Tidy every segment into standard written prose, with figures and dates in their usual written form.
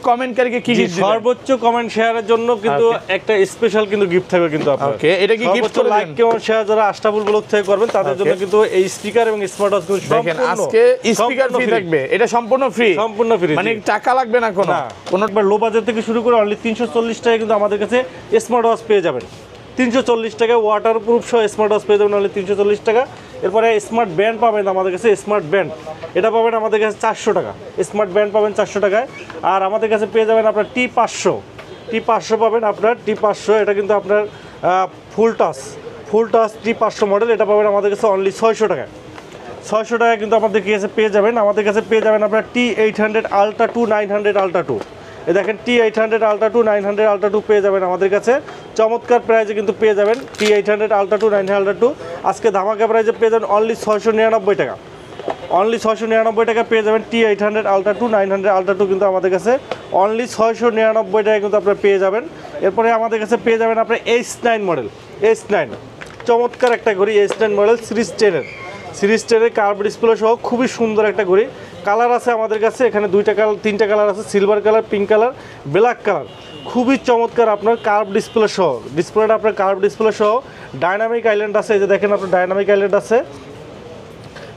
কমেন্টকারীকে কি গিফট দিবেন? সর্বোচ্চ কমেন্ট শেয়ারের জন্য কিন্তু একটা স্পেশাল কিন্তু গিফট থাকবে কিন্তু আপনার। ওকে, এটা কি গিফট করে লাইক কমেন্ট শেয়ার যারা আশরাফুল ব্লগ থেকে করবেন তাদের জন্য কিন্তু এই স্পিকার এবং স্মার্ট ওয়াচ কিন্তু দেখেন আজকে স্পিকার ফ্রি থাকবে, এটা সম্পূর্ণ ফ্রি, সম্পূর্ণ ফ্রি, মানে টাকা লাগবে না কোনো একবার লো বাজেট থেকে শুরু করে অনলি 340 টাকায় কিন্তু আমাদের কাছে স্মার্ট ওয়াচ পেয়ে যাবেন। 340 টাকায় ওয়াটার প্রুফ সহ স্মার্ট ওয়াচ পেয়ে যাবেন অনলি 340 টাকা। এরপরে স্মার্ট ব্যান্ড পাবেন আমাদের কাছে, স্মার্ট ব্যান্ড এটা পাবেন আমাদের কাছে 400 টাকা, স্মার্ট ব্যান্ড পাবেন 400 টাকায়। আর আমাদের কাছে পেয়ে যাবেন আপনার T500 পাবেন আপনার T500, এটা কিন্তু আপনার ফুল টাচ T500 মডেল, এটা পাবেন আমাদের কাছে অনলি 600 টাকায়। 600 টাকায় কিন্তু আমাদের কাছে পেয়ে যাবেন। আমাদের কাছে পেয়ে যাবেন আপনার T800 Ultra 2 900 Ultra 2, এই দেখেন T800 Ultra 2 900 Ultra 2 পেয়ে যাবেন আমাদের কাছে চমৎকার প্রাইসে কিন্তু পেয়ে যাবেন। T800 Ultra 2 900 Ultra 2 আজকে ধামাকা প্রাইসে পেয়ে যাবেন অনলি 699 টাকা, অনলি 699 টাকা পেয়ে যাবেন। T800 Ultra 2 900 Ultra 2 কিন্তু আমাদের কাছে অনলি 699 টাকা কিন্তু আপনারা পেয়ে যাবেন। এরপরে আমাদের কাছে পেয়ে যাবেন আপনার H9 মডেল, H9 চমৎকার একটা ঘড়ি, H9 model series 10 curve display সহ খুবই সুন্দর একটা ঘড়ি। কালার আছে আমাদের কাছে এখানে তিনটা কালার আছে, silver colour, pink colour, black colour, খুবই চমৎকার আপনার কার্ভ ডিসপ্লে সহ, ডিসপ্লেটা আপনার কার্ভ ডিসপ্লে সহ, ডাইনামিক আইল্যান্ড আছে, এই যে দেখেন আপনার ডাইনামিক আইল্যান্ড আছে,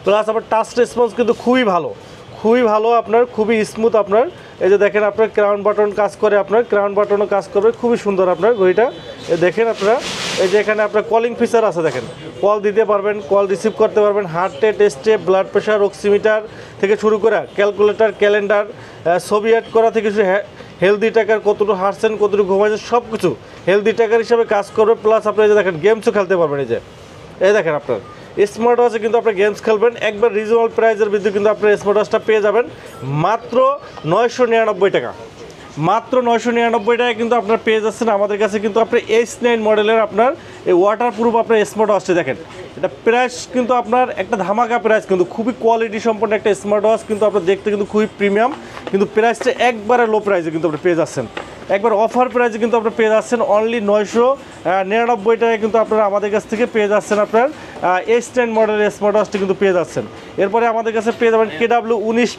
প্লাস আপনার টাচ রেসপন্স কিন্তু খুবই ভালো আপনার, খুবই স্মুথ আপনার। এই যে দেখেন আপনার ক্রাউন বাটন কাজ করে, আপনার ক্রাউন বাটনও কাজ করবে, খুবই সুন্দর আপনার ঘড়িটা। দেখেন আপনারা এই যে এখানে আপনার কলিং ফিচার আছে, দেখেন কল দিতে পারবেন, কল রিসিভ করতে পারবেন, heart rate, step, blood pressure, oximeter থেকে শুরু করে ক্যালকুলেটর, ক্যালেন্ডার, ছবি অ্যাড করা থেকে শুরু হেলদি ট্র্যাকার, কতটুকু হাঁটছেন, কতটুকু ঘুমাইছেন, সব কিছু হেলদি ট্র্যাকার হিসাবে কাজ করবে। প্লাস আপনি এই যে দেখেন গেমসও খেলতে পারবেন, এই দেখেন আপনার স্মার্ট ওয়াচে কিন্তু আপনি গেমস খেলবেন একবার রিজনেবল প্রাইসের ভিতরে কিন্তু আপনার স্মার্ট ওয়াচটা পেয়ে যাবেন মাত্র 999 টাকা, মাত্র 999 টাকায় কিন্তু আপনার পেয়ে যাচ্ছেন আমাদের কাছে। কিন্তু আপনার H9 মডেলের আপনার এই ওয়াটার প্রুফ আপনার স্মার্ট ওয়াচটা দেখেন, এটা প্রাইস কিন্তু আপনার একটা ধামাকা প্রাইস, কিন্তু খুবই কোয়ালিটি সম্পন্ন একটা স্মার্ট ওয়াচ, কিন্তু আপনার দেখতে কিন্তু খুবই প্রিমিয়াম, কিন্তু প্রাইসটা একবারে লো প্রাইসে কিন্তু আপনি পেয়ে যাচ্ছেন, একবার অফার প্রাইসে কিন্তু আপনারা পেয়ে যাচ্ছেন অনলি 999 টাকায় কিন্তু আপনারা আমাদের কাছ থেকে পেয়ে যাচ্ছেন আপনার H10 মডেলের স্মার্ট ওয়াচটি কিন্তু পেয়ে যাচ্ছেন। এরপরে আমাদের কাছে পেয়ে যাবেন KW19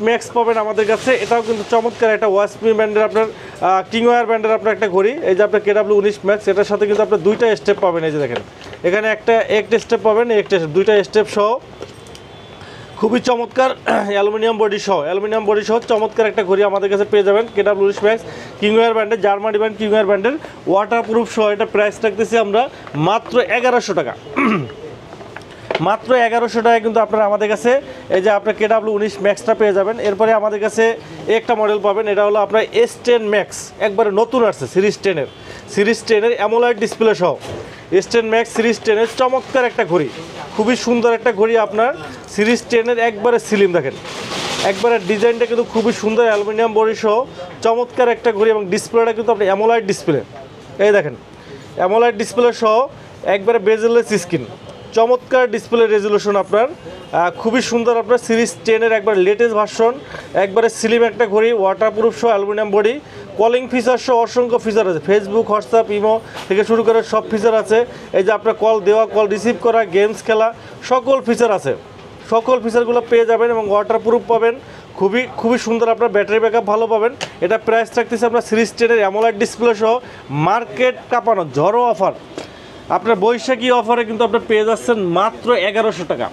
ম্যাক্স পাবেন আমাদের কাছে, এটাও কিন্তু চমৎকার একটা ওয়াসমি ব্র্যান্ডের আপনার কিংওয়ার ব্র্যান্ডের আপনার একটা ঘড়ি। এই যে আপনার KW19 ম্যাক্স, এটার সাথে কিন্তু আপনার দুইটা স্টেপ পাবেন, এই যে দেখেন এখানে একটা স্টেপ পাবেন, দুইটা স্টেপ সহ খুবই চমৎকার অ্যালুমিনিয়াম বডি সহ চমৎকার একটা ঘড়ি আমাদের কাছে পেয়ে যাবেন। KW19 ম্যাক্স কিংওয়ার ব্র্যান্ডের, জার্মানি ব্র্যান্ড কিংওয়ার ব্র্যান্ডের, ওয়াটার প্রুফ সহ, এটা প্রাইস রাখতেছি আমরা মাত্র 1100 টাকা, মাত্র 1100 টাকায় কিন্তু আপনারা আমাদের কাছে এই যে আপনার KW19 ম্যাক্সটা পেয়ে যাবেন। এরপরে আমাদের কাছে একটা মডেল পাবেন, এটা হলো আপনার S10 ম্যাক্স, একবারে নতুন আসছে সিরিজ 10 অ্যামোলেড ডিসপ্লে সহ S10 ম্যাক্স সিরিজ 10 চমৎকার একটা ঘড়ি, খুবই সুন্দর একটা ঘড়ি আপনার সিরিজ 10 একবারে স্লিম, দেখেন একবারে ডিজাইনটা কিন্তু খুবই সুন্দর, অ্যালুমিনিয়াম বডি সহ চমৎকার একটা ঘড়ি, এবং ডিসপ্লেটা কিন্তু আপনি অ্যামোলেড ডিসপ্লে, এই দেখেন অ্যামোলেড ডিসপ্লে সহ একবারে বেজেলেস স্ক্রিন, চমৎকার ডিসপ্লে রেজুলেশন আপনার, খুবই সুন্দর আপনার সিরিজ 10 একবার লেটেস্ট ভার্সন, একবারে স্লিম একটা ঘড়ি, ওয়াটারপ্রুফ সহ, অ্যালুমিনিয়াম বডি, কলিং ফিচার সহ অসংখ্য ফিচার আছে, ফেসবুক, হোয়াটসঅ্যাপ, ইমো থেকে শুরু করে সব ফিচার আছে। এই যে আপনার কল দেওয়া, কল রিসিভ করা, গেমস খেলা, সকল ফিচার আছে, সকল ফিচারগুলো পেয়ে যাবেন, এবং ওয়াটারপ্রুফ পাবেন, খুবই সুন্দর আপনার ব্যাটারি ব্যাকআপ ভালো পাবেন। এটা প্রাইস থাকতেছে আপনার সিরিজ 10 অ্যামোলেড ডিসপ্লে সহ মার্কেট কাঁপানো ঝড়ো অফার, আপনার বৈশাখী অফারে কিন্তু আপনি পেয়ে যাচ্ছেন মাত্র 1100 টাকা,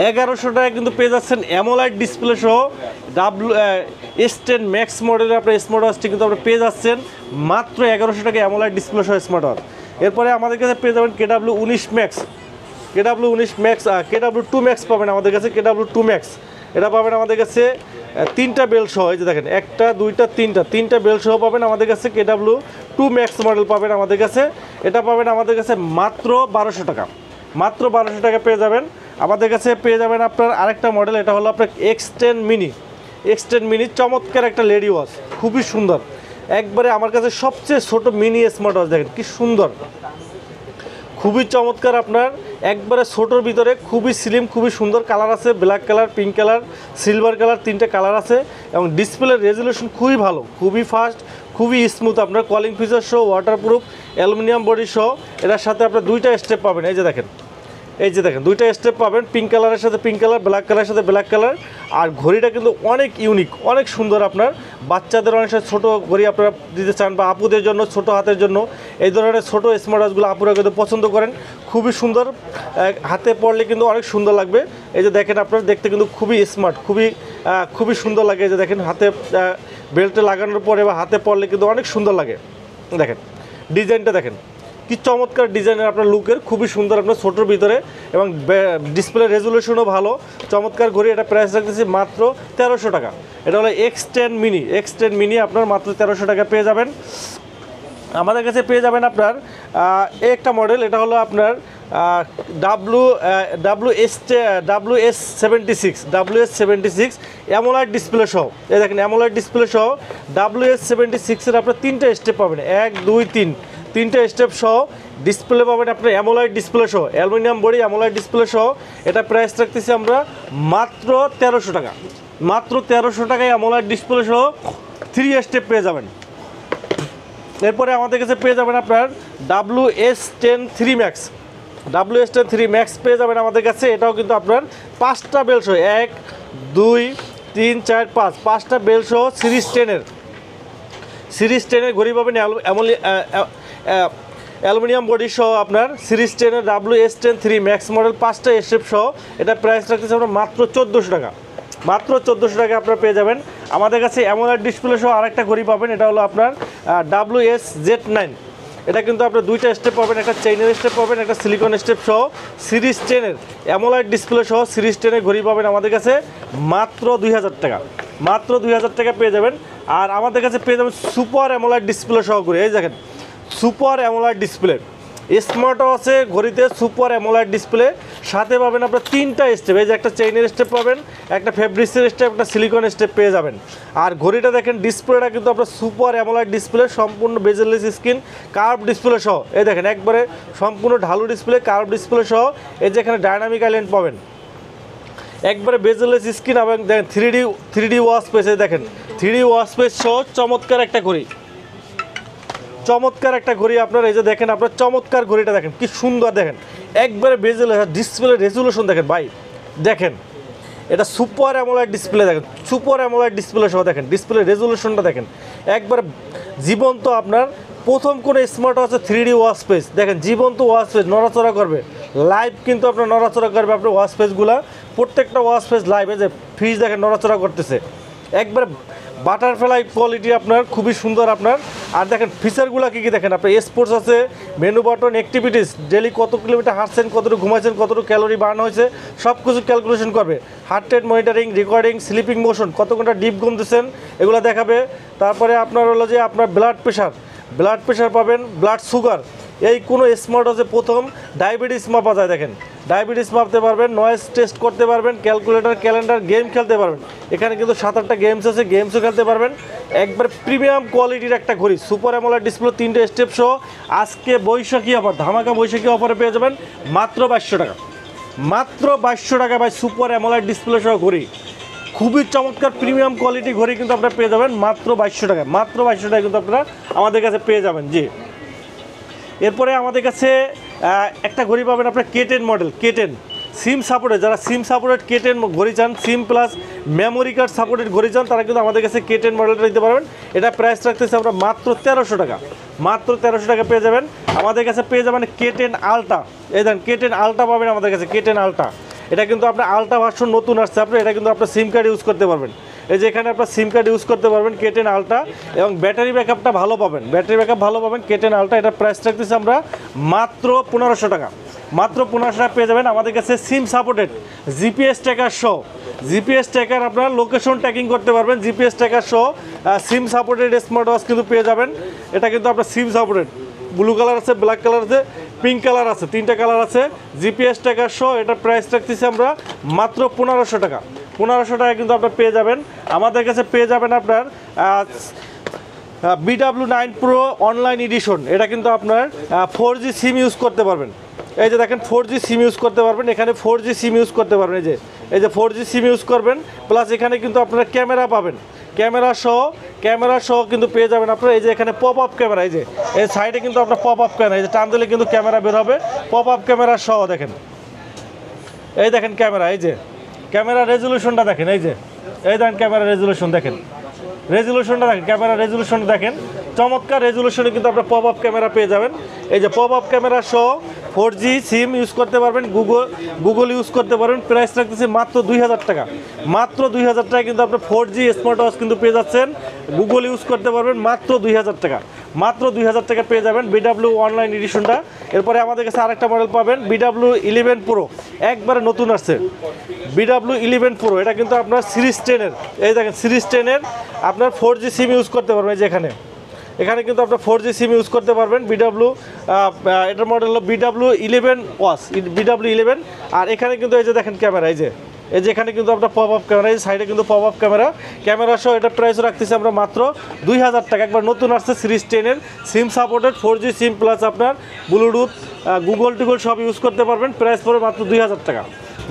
1100 টাকা কিন্তু পেয়ে যাচ্ছেন অ্যামোলেড ডিসপ্লে সহ S10 ম্যাক্স মডেলের আপনার স্মার্ট ওয়াচটি কিন্তু আপনি পেয়ে যাচ্ছেন মাত্র 1100 টাকা অ্যামোলেড ডিসপ্লে সহ স্মার্ট ওয়াচ। এরপরে আমাদের কাছে পেয়ে যাবেন KW19 ম্যাক্স, KW2 ম্যাক্স পাবেন আমাদের কাছে, KW2 ম্যাক্স এটা পাবেন আমাদের কাছে তিনটা বেল সহ, এই যে দেখেন একটা দুইটা তিনটা বেল সহ পাবেন আমাদের কাছে, KW2 ম্যাক্স মডেল পাবেন আমাদের কাছে, এটা পাবেন আমাদের কাছে মাত্র 1200 টাকা, মাত্র 1200 টাকা পেয়ে যাবেন আমাদের কাছে। পেয়ে যাবেন আপনার আরেকটা মডেল, এটা হলো আপনার X10 মিনি, চমৎকার একটা লেডি ওয়াচ, খুবই সুন্দর, একবারে আমার কাছে সবচেয়ে ছোট মিনি স্মার্ট ওয়াচ, দেখেন কি সুন্দর, খুবই চমৎকার আপনার, একবারে ছোটোর ভিতরে খুবই স্লিম, খুবই সুন্দর, কালার আছে black colour, pink colour, silver colour, তিনটে কালার আছে, এবং ডিসপ্লের রেজুলেশন খুবই ভালো, খুবই ফাস্ট, খুবই স্মুথ আপনার, কলিং ফিচার সহ, ওয়াটারপ্রুফ, অ্যালুমিনিয়াম বডি সহ, এটার সাথে আপনার দুইটা স্টেপ পাবেন, এই যে দেখেন এই যে দেখেন দুইটা স্টেপ পাবেন, পিঙ্ক কালারের সাথে পিঙ্ক কালার, ব্ল্যাক কালারের সাথে ব্ল্যাক কালার। আর ঘড়িটা কিন্তু অনেক ইউনিক, অনেক সুন্দর। আপনার বাচ্চাদের অনেক সময় ছোটো ঘড়ি আপনারা দিতে চান, বা আপুদের জন্য ছোটো হাতের জন্য এই ধরনের ছোটো স্মার্ট ওয়াচগুলো আপুরা কিন্তু পছন্দ করেন। খুবই সুন্দর, হাতে পরলে কিন্তু অনেক সুন্দর লাগবে। এই যে দেখেন আপনারা দেখতে কিন্তু খুবই স্মার্ট, খুবই সুন্দর লাগে। এই যে দেখেন হাতে বেল্টে লাগানোর পরে বা হাতে পরলে কিন্তু অনেক সুন্দর লাগে। দেখেন ডিজাইনটা দেখেন কি চমৎকার ডিজাইনের আপনার লুকের, খুবই সুন্দর আপনার ছোটোর ভিতরে, এবং ডিসপ্লে রেজুলেশনও ভালো। চমৎকার ঘড়ি। এটা প্রাইস রাখতেছি মাত্র 1300 টাকা। এটা হলো X10 মিনি আপনার মাত্র 1300 টাকা পেয়ে যাবেন। আমাদের কাছে পেয়ে যাবেন আপনার একটা মডেল, এটা হলো আপনার WS76 অ্যামোলাইড ডিসপ্লে সহ। এই দেখেন অ্যামোলাইড ডিসপ্লে সহ WS76-এর আপনার 3টা স্টেপ পাবেন, 1 2 3 3টে স্টেপ সহ ডিসপ্লে পাবেন আপনার অ্যামোলাইড ডিসপ্লে সহ, অ্যালুমিনিয়াম বডি অ্যামোলাইড ডিসপ্লে সহ। এটা প্রাইস রাখতেছি আমরা মাত্র 1300 টাকা। মাত্র 1300 টাকায় অ্যামোলাইড ডিসপ্লে সহ 3 স্টেপ পেয়ে যাবেন। এরপরে আমাদের কাছে পেয়ে যাবেন আপনার WS10 3 Max পেয়ে যাবেন আমাদের কাছে। এটাও কিন্তু আপনার 5টা বেল সহ, 1 2 3 4 5 5টা বেল সহ সিরিজ 10-এর ঘড়ি পাবেন, অ্যালুমিনিয়াম বডি সহ আপনার সিরিজ 10-এর WS10 3 Max মডেল 5টা স্টেপ সহ। এটা প্রাইস রাখতেছে আমরা মাত্র 1400 টাকা। মাত্র 1400 টাকা আপনারা পেয়ে যাবেন। আমাদের কাছে অ্যামোলাইড ডিসপ্লে সহ আরেকটা ঘড়ি পাবেন, এটা হলো আপনার WS-Z9। এটা কিন্তু আপনার 2টা স্টেপ পাবেন, একটা চেইনের স্টেপ পাবেন, একটা সিলিকন স্টেপ সহ সিরিজ 10-এর অ্যামোলাইড ডিসপ্লে সহ সিরিজ 10-এর ঘড়ি পাবেন আমাদের কাছে মাত্র 2000 টাকা। মাত্র 2000 টাকা পেয়ে যাবেন। আর আমাদের কাছে পেয়ে যাবেন সুপার অ্যামোলাইড ডিসপ্লে সহ ঘড়ি। এই দেখেন সুপার অ্যামোলাইড ডিসপ্লে, স্মার্টও আছে ঘড়িতে, সুপার অ্যামোলাইড ডিসপ্লে। সাথে পাবেন আপনার 3টা স্টেপ, এই যে একটা চেইনের স্টেপ পাবেন, একটা ফেব্রিক্সের স্টেপ, একটা সিলিকন স্টেপ পেয়ে যাবেন। আর ঘড়িটা দেখেন ডিসপ্লেটা কিন্তু আপনার সুপার অ্যামোলাইড ডিসপ্লে, সম্পূর্ণ বেজেলেস স্ক্রিন, কার্ভ ডিসপ্লে সহ। এই দেখেন একবারে সম্পূর্ণ ঢালু ডিসপ্লে, কার্ভ ডিসপ্লে সহ। এই যে এখানে ডায়নামিক আইল্যান্ড পাবেন, একবারে বেজেলেস স্ক্রিন, এবং দেখেন 3D ওয়াচ পেজ। দেখেন 3D ওয়াচ পেজ সহ চমৎকার একটা ঘড়ি, চমৎকার একটা ঘড়ি আপনার। এই যে দেখেন আপনার চমৎকার ঘড়িটা দেখেন কি সুন্দর, দেখেন একবারে বেজেলেস ডিসপ্লে রেজুলেশন দেখেন ভাই, দেখেন এটা সুপার অ্যামোলাইড ডিসপ্লে, দেখেন সুপার অ্যামোলাইড ডিসপ্লে সহ। দেখেন ডিসপ্লে রেজুলেশনটা দেখেন একবারে জীবন্ত। আপনার প্রথম কোনো স্মার্ট ওয়াচে 3D ওয়াচ পেজ, দেখেন জীবন্ত ওয়াচ পেজ, নড়াচড়া করবে লাইভ, কিন্তু আপনার নড়াচড়া করবে আপনার ওয়াচ পেজগুলা, প্রত্যেকটা ওয়াচ পেজ লাইভ। এই যে ফ্রিজ দেখেন নড়াচড়া করতেছে, একবারে বাটারফ্লাই কোয়ালিটি আপনার, খুবই সুন্দর আপনার। আর দেখেন ফিচারগুলো কী কী দেখেন আপনার, স্পোর্টস আছে, মেনু বাটন, অ্যাক্টিভিটিস, ডেলি কত কিলোমিটার হাঁটছেন, কতটুকু ঘুমাইছেন, কতটুকু ক্যালোরি বার্ন হয়েছে, সব কিছু ক্যালকুলেশন করবে। Heart rate monitoring, recording, sleeping motion, কত ঘন্টা ডিপ ঘুম দিচ্ছেন এগুলো দেখাবে। তারপরে আপনার হলো যে আপনার ব্লাড প্রেশার পাবেন, ব্লাড সুগার। এই কোনো স্মার্ট ওয়াচে প্রথম ডায়াবেটিস মাপা যায়, দেখেন ডায়াবেটিস মাপতে পারবেন, নয়েজ টেস্ট করতে পারবেন, ক্যালকুলেটর, ক্যালেন্ডার, গেম খেলতে পারবেন। এখানে কিন্তু 7-8টা গেমস আছে, গেমসও খেলতে পারবেন। একবার প্রিমিয়াম কোয়ালিটির একটা ঘড়ি, সুপার অ্যামোলাইড ডিসপ্লে, 3টে স্টেপ সহ। আজকে বৈশাখী অফার, ধামাকা বৈশাখী অফারে পেয়ে যাবেন মাত্র 2200 টাকা। মাত্র 2200 টাকা ভাই সুপার অ্যামোলাইড ডিসপ্লে সহ ঘড়ি, খুবই চমৎকার প্রিমিয়াম কোয়ালিটি ঘড়ি কিন্তু আপনারা পেয়ে যাবেন মাত্র 2200 টাকা। মাত্র 2200 টাকা কিন্তু আপনারা আমাদের কাছে পেয়ে যাবেন। জি, এরপরে আমাদের কাছে একটা ঘড়ি পাবেন আপনার K10 model, K10 SIM supported. যারা সিম সাপোর্টেড K10 ঘড়ি চান, সিম প্লাস মেমোরি কার্ড সাপোর্টেড ঘড়ি চান, তারা কিন্তু আমাদের কাছে K10 মডেলটা নিতে পারবেন। এটা প্রাইস রাখতেছে আমরা মাত্র 1300 টাকা। মাত্র 1300 টাকা পেয়ে যাবেন। আমাদের কাছে পেয়ে যাবেন K10 আলট্রা। এই দেন K10 আলট্রা পাবেন আমাদের কাছে, K10 আলট্রা। এটা কিন্তু আপনার আলট্রা ভার্সন নতুন আসছে, আপনার এটা কিন্তু আপনার সিম কার্ড ইউজ করতে পারবেন। এই যে এখানে আপনার সিম কার্ড ইউজ করতে পারবেন K10 আলট্রা, এবং ব্যাটারি ব্যাকআপটা ভালো পাবেন, K10 আলট্রা। এটা প্রাইস রাখতেছি আমরা মাত্র 1500 টাকা। মাত্র 1500 টাকা পেয়ে যাবেন। আমাদের কাছে সিম সাপোর্টেড জিপিএস ট্র্যাকার সহ, জিপিএস ট্র্যাকার আপনার লোকেশন ট্র্যাকিং করতে পারবেন, জিপিএস ট্র্যাকার সহ সিম সাপোর্টেড স্মার্ট ওয়াচ কিন্তু পেয়ে যাবেন। এটা কিন্তু আপনার সিম সাপোর্টেড, ব্লু কালার আছে, ব্ল্যাক কালার আছে, পিঙ্ক কালার আছে, 3টা কালার আছে, জিপিএস ট্র্যাকার সহ। এটা প্রাইস রাখতেছি আমরা মাত্র 1500 টাকা। 1500 টাকা কিন্তু আপনার পেয়ে যাবেন। আমাদের কাছে পেয়ে যাবেন আপনার BW9 Pro অনলাইন এডিশন। এটা কিন্তু আপনার 4G সিম ইউজ করতে পারবেন। এই যে দেখেন 4G সিম ইউজ করতে পারবেন, এখানে 4G সিম ইউজ করতে পারবেন। এই যে 4G সিম ইউজ করবেন, প্লাস এখানে কিন্তু আপনারা ক্যামেরা পাবেন, ক্যামেরা সহ কিন্তু পেয়ে যাবেন আপনারা। এই যে এখানে পপ আপ ক্যামেরা, এই যে এই সাইডে কিন্তু আপনার পপ আপ ক্যামেরা, এই যে টান দিলে কিন্তু ক্যামেরা বের হবে, পপ আপ ক্যামেরা সহ। দেখেন এই দেখেন ক্যামেরা, এই যে ক্যামেরা রেজুলেশনটা দেখেন, এই যে এই দেখেন ক্যামেরা রেজুলেশন দেখেন, রেজুলেশনটা দেখেন, ক্যামেরা রেজুলেশন দেখেন, চমৎকার রেজুলেশনে কিন্তু আপনার পপ আপ ক্যামেরা পেয়ে যাবেন। এই যে পপ আপ ক্যামেরা সহ 4G সিম ইউজ করতে পারবেন, গুগল ইউজ করতে পারবেন। প্রাইস রাখতেছি মাত্র 2000 টাকা, মাত্র 2000 টাকা কিন্তু আপনার 4G স্মার্ট ওয়াচ কিন্তু পেয়ে যাচ্ছেন, গুগল ইউজ করতে পারবেন মাত্র 2000 টাকা, মাত্র 2000 টাকা পেয়ে যাবেন BW অনলাইন এডিশনটা। এরপরে আমাদের কাছে আরেকটা মডেল পাবেন BW 11 Pro, একবারে নতুন আসছে BW 11 Pro, এটা কিন্তু আপনার সিরিজ 10-এর, এই দেখেন সিরিজ 10-এর আপনার 4G সিম ইউজ করতে পারবেন। এই যে এখানে কিন্তু আপনার 4G সিম ইউজ করতে পারবেন। এটার মডেল হলো BW 11 ওয়াচ, BW 11। আর এখানে কিন্তু এই যে দেখেন ক্যামেরা, এই যে এখানে কিন্তু আপনার পপ আপ ক্যামেরা, এই সাইডে কিন্তু পপ আপ ক্যামেরা সহ এটা প্রাইস রাখতেছি আমরা মাত্র 2000 টাকা। একবার নতুন আসছে সিরিজ 10-এর, SIM supported 4G SIM plus আপনার ব্লুটুথ গুগল টুগল সব ইউজ করতে পারবেন। প্রাইস পড়বে মাত্র 2000 টাকা,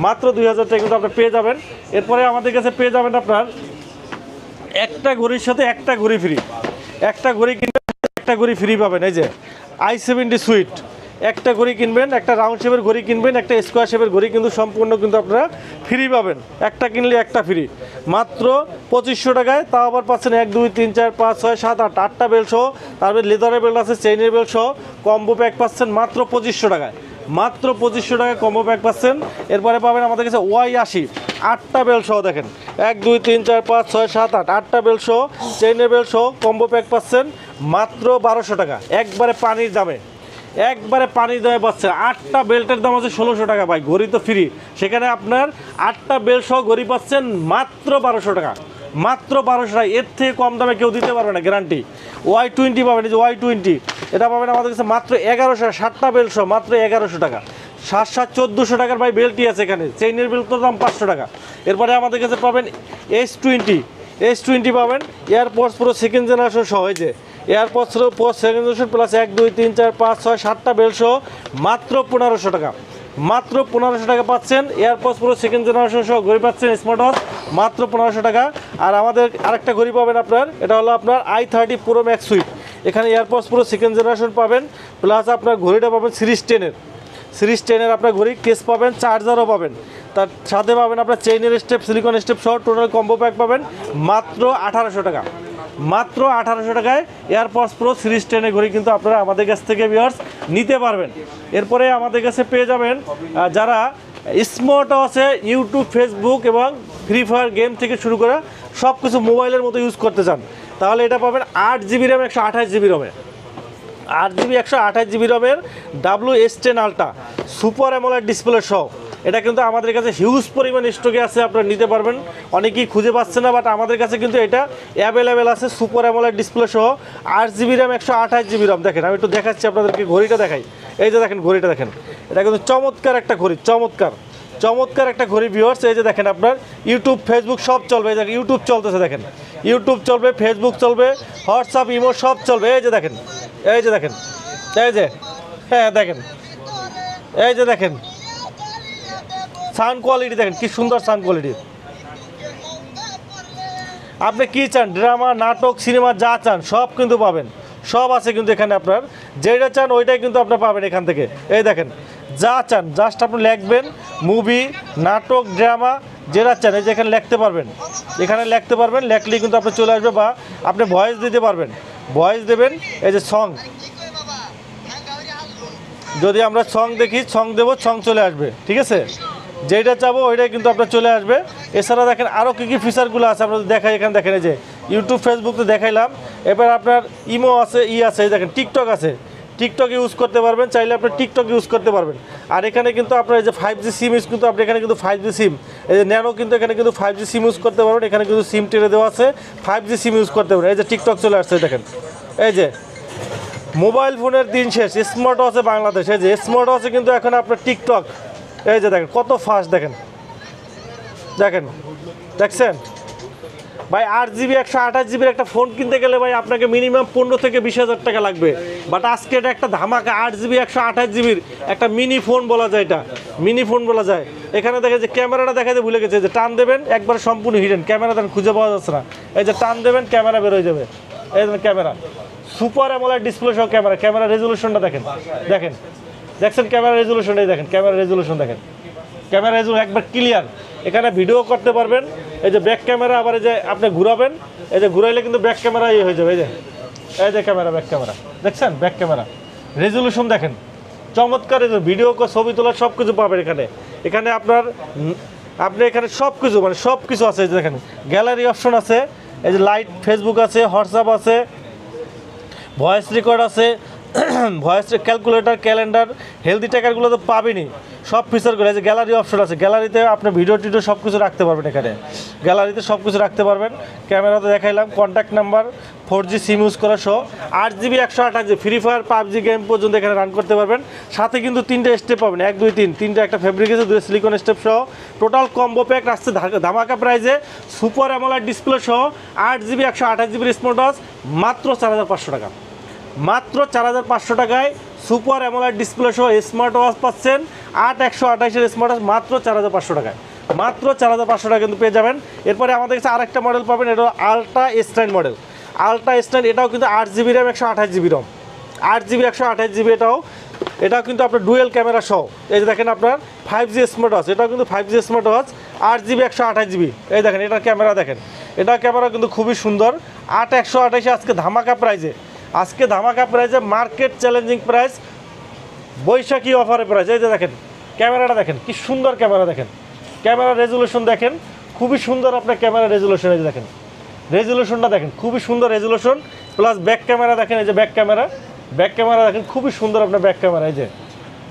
মাত্র 2000 টাকা কিন্তু আপনার পেয়ে যাবেন। এরপরে আমাদের কাছে পেয়ে যাবেন আপনার একটা ঘড়ির সাথে একটা ঘড়ি ফ্রি, একটা ঘড়ি কিনবেন একটা ঘড়ি ফ্রি পাবেন। এই যে i70 সুইট, একটা ঘড়ি কিনবেন, একটা রাউন্ড শেপের ঘড়ি কিনবেন, একটা স্কোয়ার শেপের ঘড়ি কিন্তু সম্পূর্ণ কিন্তু আপনারা ফ্রি পাবেন, একটা কিনলে একটা ফ্রি, মাত্র 2500 টাকায়। তাও আবার পাচ্ছেন 1 2 3 4 5 6 7 8 8টা বেল সহ, তারপরে লেদারের বেল্ট আছে, চেইনের বেল্ট সহ কম্বো প্যাক পাচ্ছেন মাত্র 2500 টাকায়, মাত্র 2500 টাকায় কম্বো প্যাক পাচ্ছেন। এরপরে পাবেন আমাদের কাছে Y80 8টা বেল সহ, দেখেন 1 2 3 4 5 6 7 8 8টা বেল সহ, চেইনের বেল সহ কম্বো প্যাক পাচ্ছেন মাত্র 1200 টাকা, একবারে পানির দামে, একবারে পানির দামে পাচ্ছেন। 8টা বেল্টের দাম আছে 1600 টাকা ভাই, ঘড়ি তো ফ্রি, সেখানে আপনার 8টা বেল্ট সহ ঘড়ি পাচ্ছেন মাত্র 1200 টাকা, মাত্র 1200 টাকা। এর থেকে কম দামে কেউ দিতে পারবে না, গ্যারান্টি। Y20 পাবেন, এই যে Y20 এটা পাবেন আমাদের কাছে মাত্র 1100, 7টা বেল্ট সহ মাত্র 1100 টাকা, 7 7 1400 টাকার ভাই বেল্টই আছে এখানে, চেইনের বেল্ট তো দাম 500 টাকা। এরপরে আমাদের কাছে পাবেন S20 পাবেন, এয়ারপডস প্রো সেকেন্ড জেনারেশন সহ, এই যে AirPods Pro second generation plus 1 2 3 4 5 6 7টা বেল্ট সহ মাত্র 1500 টাকা, মাত্র 1500 টাকা পাচ্ছেন। এয়ারপডস প্রো সেকেন্ড জেনারেশন সহ ঘড়ি পাচ্ছেন স্মার্ট ওয়াচ মাত্র 1500 টাকা। আর আমাদের আরেকটা ঘড়ি পাবেন আপনার, এটা হলো আপনার i30 Pro Max সুইট, এখানে এয়ারপডস প্রো সেকেন্ড জেনারেশন পাবেন, প্লাস আপনার ঘড়িটা পাবেন সিরিজ 10-এর আপনার ঘড়ি, কেস পাবেন, চার্জারও পাবেন, তার সাথে পাবেন আপনার চেইনের স্টেপ, সিলিকন স্টেপ সহ টোটাল কম্বো প্যাক পাবেন মাত্র 1800 টাকা, মাত্র 1800 টাকায় এয়ারপডস প্রো সিরিজ 10-এর ঘড়ি কিন্তু আপনারা আমাদের কাছ থেকে ভিউয়ার্স নিতে পারবেন। এরপরে আমাদের কাছে পেয়ে যাবেন যারা স্মার্ট ওয়াচে ইউটিউব, ফেসবুক এবং ফ্রি ফায়ার গেম থেকে শুরু করে সব কিছু মোবাইলের মতো ইউজ করতে চান, তাহলে এটা পাবেন 8GB RAM 128GB রমে, 8GB 128GB রমের WS10 ultra super AMOLED display সহ। এটা কিন্তু আমাদের কাছে হিউজ পরিমাণ স্টকে আছে, আপনারা নিতে পারবেন, অনেকেই খুঁজে পাচ্ছে না, বাট আমাদের কাছে কিন্তু এটা অ্যাভেলেবেল আছে, সুপার অ্যামোলেড ডিসপ্লে সহ 8GB র্যাম 128GB রম। দেখেন আমি একটু দেখাচ্ছি আপনাদেরকে, ঘড়িটা দেখাই, এই যে দেখেন ঘড়িটা দেখেন, এটা কিন্তু চমৎকার একটা ঘড়ি, চমৎকার একটা ঘড়ি ভিউয়ার্স। এই যে দেখেন আপনার ইউটিউব, ফেসবুক সব চলবে, এই দেখেন ইউটিউব চলতেছে, দেখেন ইউটিউব চলবে, ফেসবুক চলবে, হোয়াটসঅ্যাপ, ইমো সব চলবে। এই যে দেখেন, এই যে দেখেন, এই যে হ্যাঁ দেখেন, এই যে দেখেন সাউন্ড কোয়ালিটি দেখেন, কি সুন্দর সাউন্ড কোয়ালিটি। আপনি কি চান, ড্রামা, নাটক, সিনেমা যা চান সব কিন্তু পাবেন, সব আছে কিন্তু এখানে, আপনার যেটা চান ওইটাই কিন্তু আপনার পাবেন এখান থেকে। এই দেখেন যা চান, জাস্ট আপনি লিখবেন, মুভি, নাটক, ড্রামা যেটা চান এই যে এখানে লিখতে পারবেন, এখানে লিখতে পারবেন, লেখলেই কিন্তু আপনি চলে আসবে, বা আপনি ভয়েস দিতে পারবেন, ভয়েস দেবেন। এই যে সং, যদি আমরা সং দেখি, সং দেবো, সং চলে আসবে, ঠিক আছে, যেটা চাবো ওইটাই কিন্তু আপনার চলে আসবে। এছাড়া দেখেন আরও কী কী ফিচারগুলো আছে আপনাদের দেখাই, এখানে দেখেন এই যে ইউটিউব, ফেসবুক তো দেখাইলাম, এবার আপনার ইমো আছে, আছে, এই দেখেন টিকটক আছে, টিকটক ইউজ করতে পারবেন, চাইলে আপনি টিকটক ইউজ করতে পারবেন। আর এখানে কিন্তু আপনার এই যে 5G সিম ইউজ, কিন্তু আপনি এখানে কিন্তু 5G সিম, এই যে ন্যানো কিন্তু এখানে কিন্তু 5G সিম ইউজ করতে পারবেন, এখানে কিন্তু সিম টেরে দেওয়া আছে, 5G সিম ইউজ করতে পারবেন। এই যে টিকটক চলে আসছে দেখেন, এই যে মোবাইল ফোনের দিন শেষ, স্মার্ট ওয়াচে বাংলাদেশ, এই যে স্মার্ট ওয়াচে কিন্তু এখন আপনার টিকটক, এই যে দেখেন কত ফাস্ট, দেখেন দেখছেন ভাই। 8GB 128GB একটা ফোন কিনতে গেলে ভাই আপনাকে মিনিমাম 15 থেকে 20,000 টাকা লাগবে, বাট আজকে এটা একটা ধামাকা, 8GB 128GB একটা মিনি ফোন বলা যায়, এটা মিনি ফোন বলা যায়। এখানে দেখেন যে ক্যামেরাটা দেখাতে ভুলে গেছে, যে টান দেবেন একবার সম্পূর্ণ হিডেন, ক্যামেরা দেন খুঁজে পাওয়া যাচ্ছে না, এই যে টান দেবেন ক্যামেরা বের হয়ে যাবে, এই যে ক্যামেরা সুপার অ্যামোলেড ডিসপ্লে সহ ক্যামেরা রেজলিউশনটা দেখেন, দেখছেন ক্যামেরা রেজলিউশনটাই দেখেন, ক্যামেরা রেজলিউশন দেখেন, ক্যামেরা একবার ক্লিয়ার, এখানে ভিডিও করতে পারবেন। এই যে ব্যাক ক্যামেরা, আবার এই যে আপনি ঘুরাবেন, এই যে ঘুরাইলে কিন্তু ব্যাক ক্যামেরা হয়ে যাবে। এই যে ক্যামেরা, ব্যাক ক্যামেরা দেখছেন, ব্যাক ক্যামেরা রেজুলেশন দেখেন, চমৎকার ভিডিও ছবি তোলা সব কিছু পাবেন এখানে। এখানে আপনি এখানে সব কিছু মানে সব কিছু আছে। এই যে দেখেন গ্যালারি অপশন আছে, এই যে লাইট, ফেসবুক আছে, হোয়াটসঅ্যাপ আছে, ভয়েস রেকর্ড আছে, ভয়েস ক্যালকুলেটর, ক্যালেন্ডার, হেলদি ট্র্যাকারগুলো তো পাবেনই, সব ফিচারগুলো। এই যে গ্যালারি অপশন আছে, গ্যালারিতে আপনি ভিডিও টিডিও সব কিছু রাখতে পারবেন। এখানে গ্যালারিতে সব কিছু রাখতে পারবেন। ক্যামেরাতে দেখাইলাম, contact number, 4G SIM use করা সহ 8GB 128GB free fire PUBG game পর্যন্ত এখানে রান করতে পারবেন। সাথে কিন্তু 3টে স্টেপ পাবেন, 1 2 3, 3টে, একটা ফেব্রিক আছে, 2 সিলিকন স্টেপ সহ টোটাল কম্বো প্যাক আসছে ধামাকা প্রাইজে। সুপার অ্যামোলেড ডিসপ্লে সহ 8GB 128GB স্মার্ট ওয়াচ মাত্র 4500 টাকা। মাত্র 4500 টাকায় সুপার অ্যামোলেড ডিসপ্লে সহ স্মার্ট ওয়াচ পাচ্ছেন। 8128 স্মার্ট ওয়াচ মাত্র 4500 টাকায়, মাত্র 4500 টাকা কিন্তু পেয়ে যাবেন। এরপরে আমাদের কাছে আরেকটা মডেল পাবেন, এটা ultra S9 model. Ultra S9 এটাও কিন্তু 8GB র্যাম 128GB রম, 8GB 128GB। এটাও কিন্তু আপনার ডুয়েল ক্যামেরা সহ। এই যে দেখেন আপনার 5G স্মার্ট ওয়াচ, এটাও কিন্তু 5G smart watch, 8GB 128GB। এই দেখেন এটার ক্যামেরা দেখেন, এটার ক্যামেরা কিন্তু খুবই সুন্দর। 8128 আজকে ধামাকা প্রাইজে, আজকে ধামাকা প্রাইজে, মার্কেট চ্যালেঞ্জিং প্রাইস, বৈশাখী অফারের প্রাইস। এই যে দেখেন ক্যামেরাটা দেখেন, কি সুন্দর ক্যামেরা দেখেন, ক্যামেরা রেজুলেশন দেখেন, খুবই সুন্দর আপনার ক্যামেরা রেজুলেশন। এই যে দেখেন রেজুলেশনটা দেখেন, খুবই সুন্দর রেজুলেশন, প্লাস ব্যাক ক্যামেরা দেখেন, এই যে ব্যাক ক্যামেরা দেখেন, খুবই সুন্দর আপনার ব্যাক ক্যামেরা। এই যে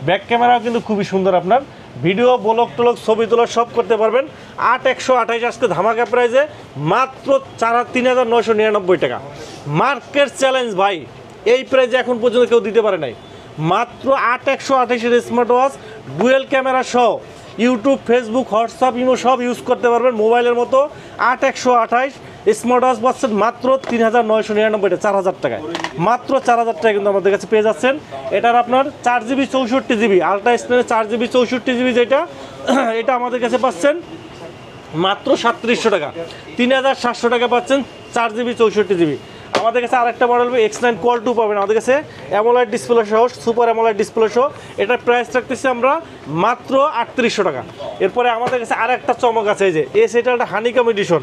ব্যাক ক্যামেরাও কিন্তু খুবই সুন্দর, আপনার ভিডিও, ব্লগ টলগ, ছবি তোলা সব করতে পারবেন। 8128 আজকে ধামাকা প্রাইজে মাত্র 3999 টাকা। মার্কেট চ্যালেঞ্জ ভাই, এই প্রাইজে এখন পর্যন্ত কেউ দিতে পারে নাই। মাত্র 8128 স্মার্ট ওয়াচ, ডুয়েল ক্যামেরা সহ ইউটিউব, ফেসবুক, হোয়াটসঅ্যাপ, ইমো সব ইউজ করতে পারবেন মোবাইলের মতো। 8128 স্মার্ট ওয়াচ পাচ্ছেন মাত্র 3999 টাকা, 4000 টাকায়, মাত্র 4000 টাকায় কিন্তু আমাদের কাছে পেয়ে যাচ্ছেন। এটার আপনার 4GB 64GB ultra S9 4GB 64GB যেটা, এটা আমাদের কাছে পাচ্ছেন মাত্র 3700 টাকা, 3700 টাকা পাচ্ছেন 4GB 64GB। আমাদের কাছে আরেকটা মডেল X9 Qual 2 পাবেন আমাদের কাছে, অ্যামোলেড ডিসপ্লে সহ, সুপার অ্যামোলেড ডিসপ্লে সহ। এটার প্রাইস রাখতেছি আমরা মাত্র 3800 টাকা। এরপরে আমাদের কাছে আরেকটা চমক আছে, এই যে এটা একটা হানিকম এডিশন,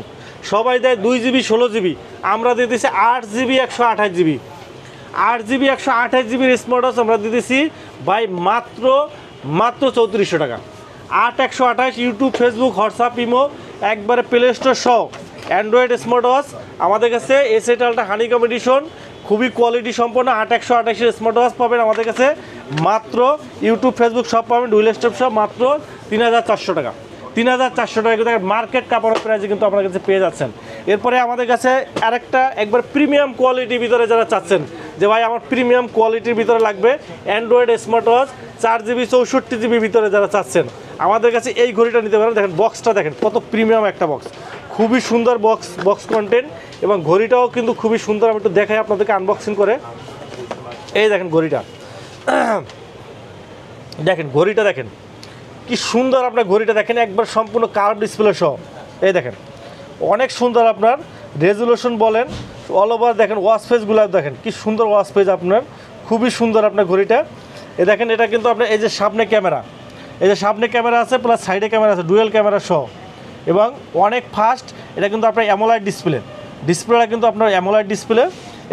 সবাই দেয় 2GB 16GB, আমরা দিয়ে দিচ্ছি 8GB 128GB, 8GB 128GB smart watch আমরা দিয়ে দিচ্ছি ভাই মাত্র 3400 টাকা। 8128 ইউটিউব, ফেসবুক, হোয়াটসঅ্যাপ, ইমো একবারে প্লে স্টোর সহ অ্যান্ড্রয়েড স্মার্ট ওয়াচ আমাদের কাছে। এসেটালটা হানিকম এডিশন, খুবই কোয়ালিটি সম্পন্ন। 8128 স্মার্ট ওয়াচ পাবেন আমাদের কাছে মাত্র, ইউটিউব, ফেসবুক সব পাবেন, ডুয়েল স্টেপ সব মাত্র 3400 টাকা। 3400 টাকা কিন্তু মার্কেট কাপড়ের প্রাইসে কিন্তু আপনার কাছে পেয়ে যাচ্ছেন। এরপরে আমাদের কাছে আরেকটা একবার প্রিমিয়াম কোয়ালিটির ভিতরে যারা চাচ্ছেন যে ভাই আমার প্রিমিয়াম কোয়ালিটির ভিতরে লাগবে Android smart watch 4GB 64GB ভিতরে যারা চাচ্ছেন, আমাদের কাছে এই ঘড়িটা নিতে পারেন। দেখেন বক্সটা দেখেন, কত প্রিমিয়াম একটা বক্স, খুবই সুন্দর বক্স কন্টেন্ট, এবং ঘড়িটাও কিন্তু খুবই সুন্দর। আমি একটু দেখাই আপনাদেরকে আনবক্সিং করে। এই দেখেন ঘড়িটা, দেখেন ঘড়িটা দেখেন কি সুন্দর, আপনার ঘড়িটা দেখেন একবার সম্পূর্ণ কার্ভ ডিসপ্লে সহ। এই দেখেন অনেক সুন্দর, আপনার রেজুলেশন বলেন, অল ওভার দেখেন, ওয়াচ পেজগুলো দেখেন কি সুন্দর ওয়াচ পেজ, আপনার খুবই সুন্দর আপনার ঘড়িটা। এই দেখেন এটা কিন্তু আপনার এই যে সামনে ক্যামেরা, এই যে সামনে ক্যামেরা আছে, প্লাস সাইডে ক্যামেরা আছে, ডুয়েল ক্যামেরা সহ, এবং অনেক ফাস্ট। এটা কিন্তু আপনার অ্যামোলেড ডিসপ্লেটা কিন্তু আপনার অ্যামোলেড ডিসপ্লে।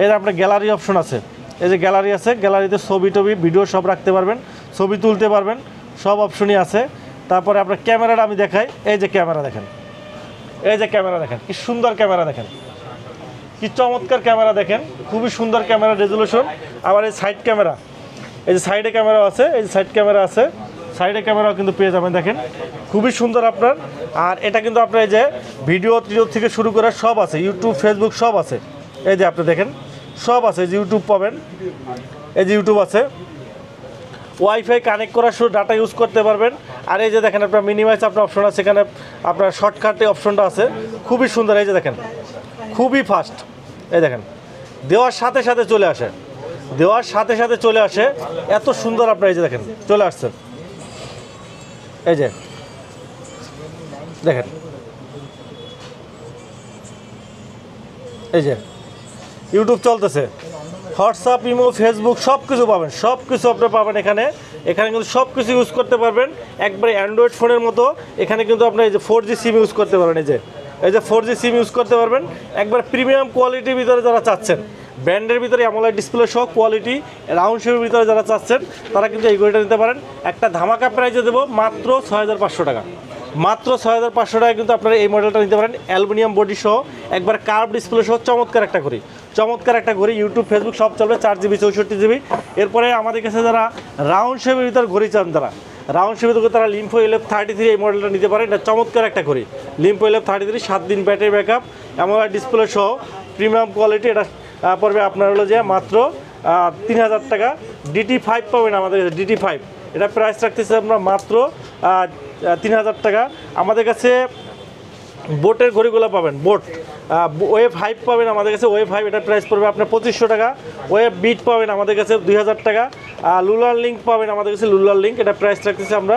এর আপনার গ্যালারি অপশন আছে, এই যে গ্যালারি আছে, গ্যালারিতে ছবি টবি ভিডিও সব রাখতে পারবেন, ছবি তুলতে পারবেন, সব অপশনই আছে। তারপরে আপনার ক্যামেরাটা আমি দেখাই, এই যে ক্যামেরা দেখেন, এই যে ক্যামেরা দেখেন, কি সুন্দর ক্যামেরা দেখেন, কি চমৎকার ক্যামেরা দেখেন, খুবই সুন্দর ক্যামেরা রেজুলেশন। আবার এই সাইড ক্যামেরা, এই যে সাইডে ক্যামেরা আছে, এই যে সাইড ক্যামেরা আছে, সাইডে ক্যামেরাও কিন্তু পেয়ে যাবেন, দেখেন খুবই সুন্দর আপনার। আর এটা কিন্তু আপনার এই যে ভিডিও থেকে শুরু করে সব আছে, ইউটিউব, ফেসবুক সব আছে। এই যে আপনি দেখেন সব আছে, এই যে ইউটিউব পাবেন, এই যে ইউটিউব আছে, ওয়াইফাই কানেক্ট করার শুধু ডাটা ইউজ করতে পারবেন। আর এই যে দেখেন আপনার মিনিমাইজ আপনার অপশন আছে, এখানে আপনার শর্টকাটে অপশনটা আছে, খুবই সুন্দর। এই যে দেখেন খুবই ফাস্ট, এই দেখেন দেওয়ার সাথে সাথে চলে আসে, দেওয়ার সাথে সাথে চলে আসে, এত সুন্দর আপনার। এই যে দেখেন চলে আসছে, এই যে দেখেন, এই যে ইউটিউব চলতেছে, হোয়াটসঅ্যাপ, ইমো, ফেসবুক সব কিছু পাবেন, সব কিছু আপনারা পাবেন এখানে। এখানে কিন্তু সব কিছু ইউজ করতে পারবেন একবারে অ্যান্ড্রয়েড ফোনের মতো। এখানে কিন্তু আপনার এই যে 4G সিম ইউজ করতে পারবেন, এই যে 4G সিম ইউজ করতে পারবেন একবার প্রিমিয়াম কোয়ালিটির ভিতরে যারা চাচ্ছেন, ব্র্যান্ডের ভিতরে অ্যামোলেড ডিসপ্লে সহ কোয়ালিটি রাউন্ড শেপের ভিতরে যারা চাচ্ছেন তারা কিন্তু এই ঘড়িটা নিতে পারেন। একটা ধামাকা প্রাইজে দেবো মাত্র 6500 টাকা, মাত্র 6500 টাকা কিন্তু আপনারা এই মডেলটা নিতে পারেন। অ্যালুমিনিয়াম বডি সহ একবার কার্ভ ডিসপ্লে সহ চমৎকার একটা ঘড়ি, চমৎকার একটা ঘড়ি। ইউটিউব, ফেসবুক সব চলবে, 4GB 64GB। এরপরে আমাদের কাছে যারা রাউন্ড শেপের ভিতরে ঘড়ি চান, তারা রাউন্ড শেপের ভিতরে তারা লিম্ফো LF33 এই মডেলটা নিতে পারেন। এটা চমৎকার একটা ঘড়ি, লিম্ফো LF33, 7 দিন ব্যাটারি ব্যাকআপ, অ্যামোলেড ডিসপ্লে সহ প্রিমিয়াম কোয়ালিটি। এটা পড়বে আপনার হলো যে মাত্র 3000 টাকা। DT5 পাবেন আমাদের কাছে, DT5 এটা প্রাইস রাখতেছে আমরা মাত্র 3000 টাকা। আমাদের কাছে বোটের ঘড়িগুলো পাবেন, বোট ওয়েভ 5 পাবেন আমাদের কাছে, ওয়েভ 5 এটার প্রাইস পড়বে আপনার 2500 টাকা। ওয়েভ বিট পাবেন আমাদের কাছে 2000 টাকা। লুলার লিঙ্ক পাবেন আমাদের কাছে, লুলার লিঙ্ক এটা প্রাইস রাখতেছি আমরা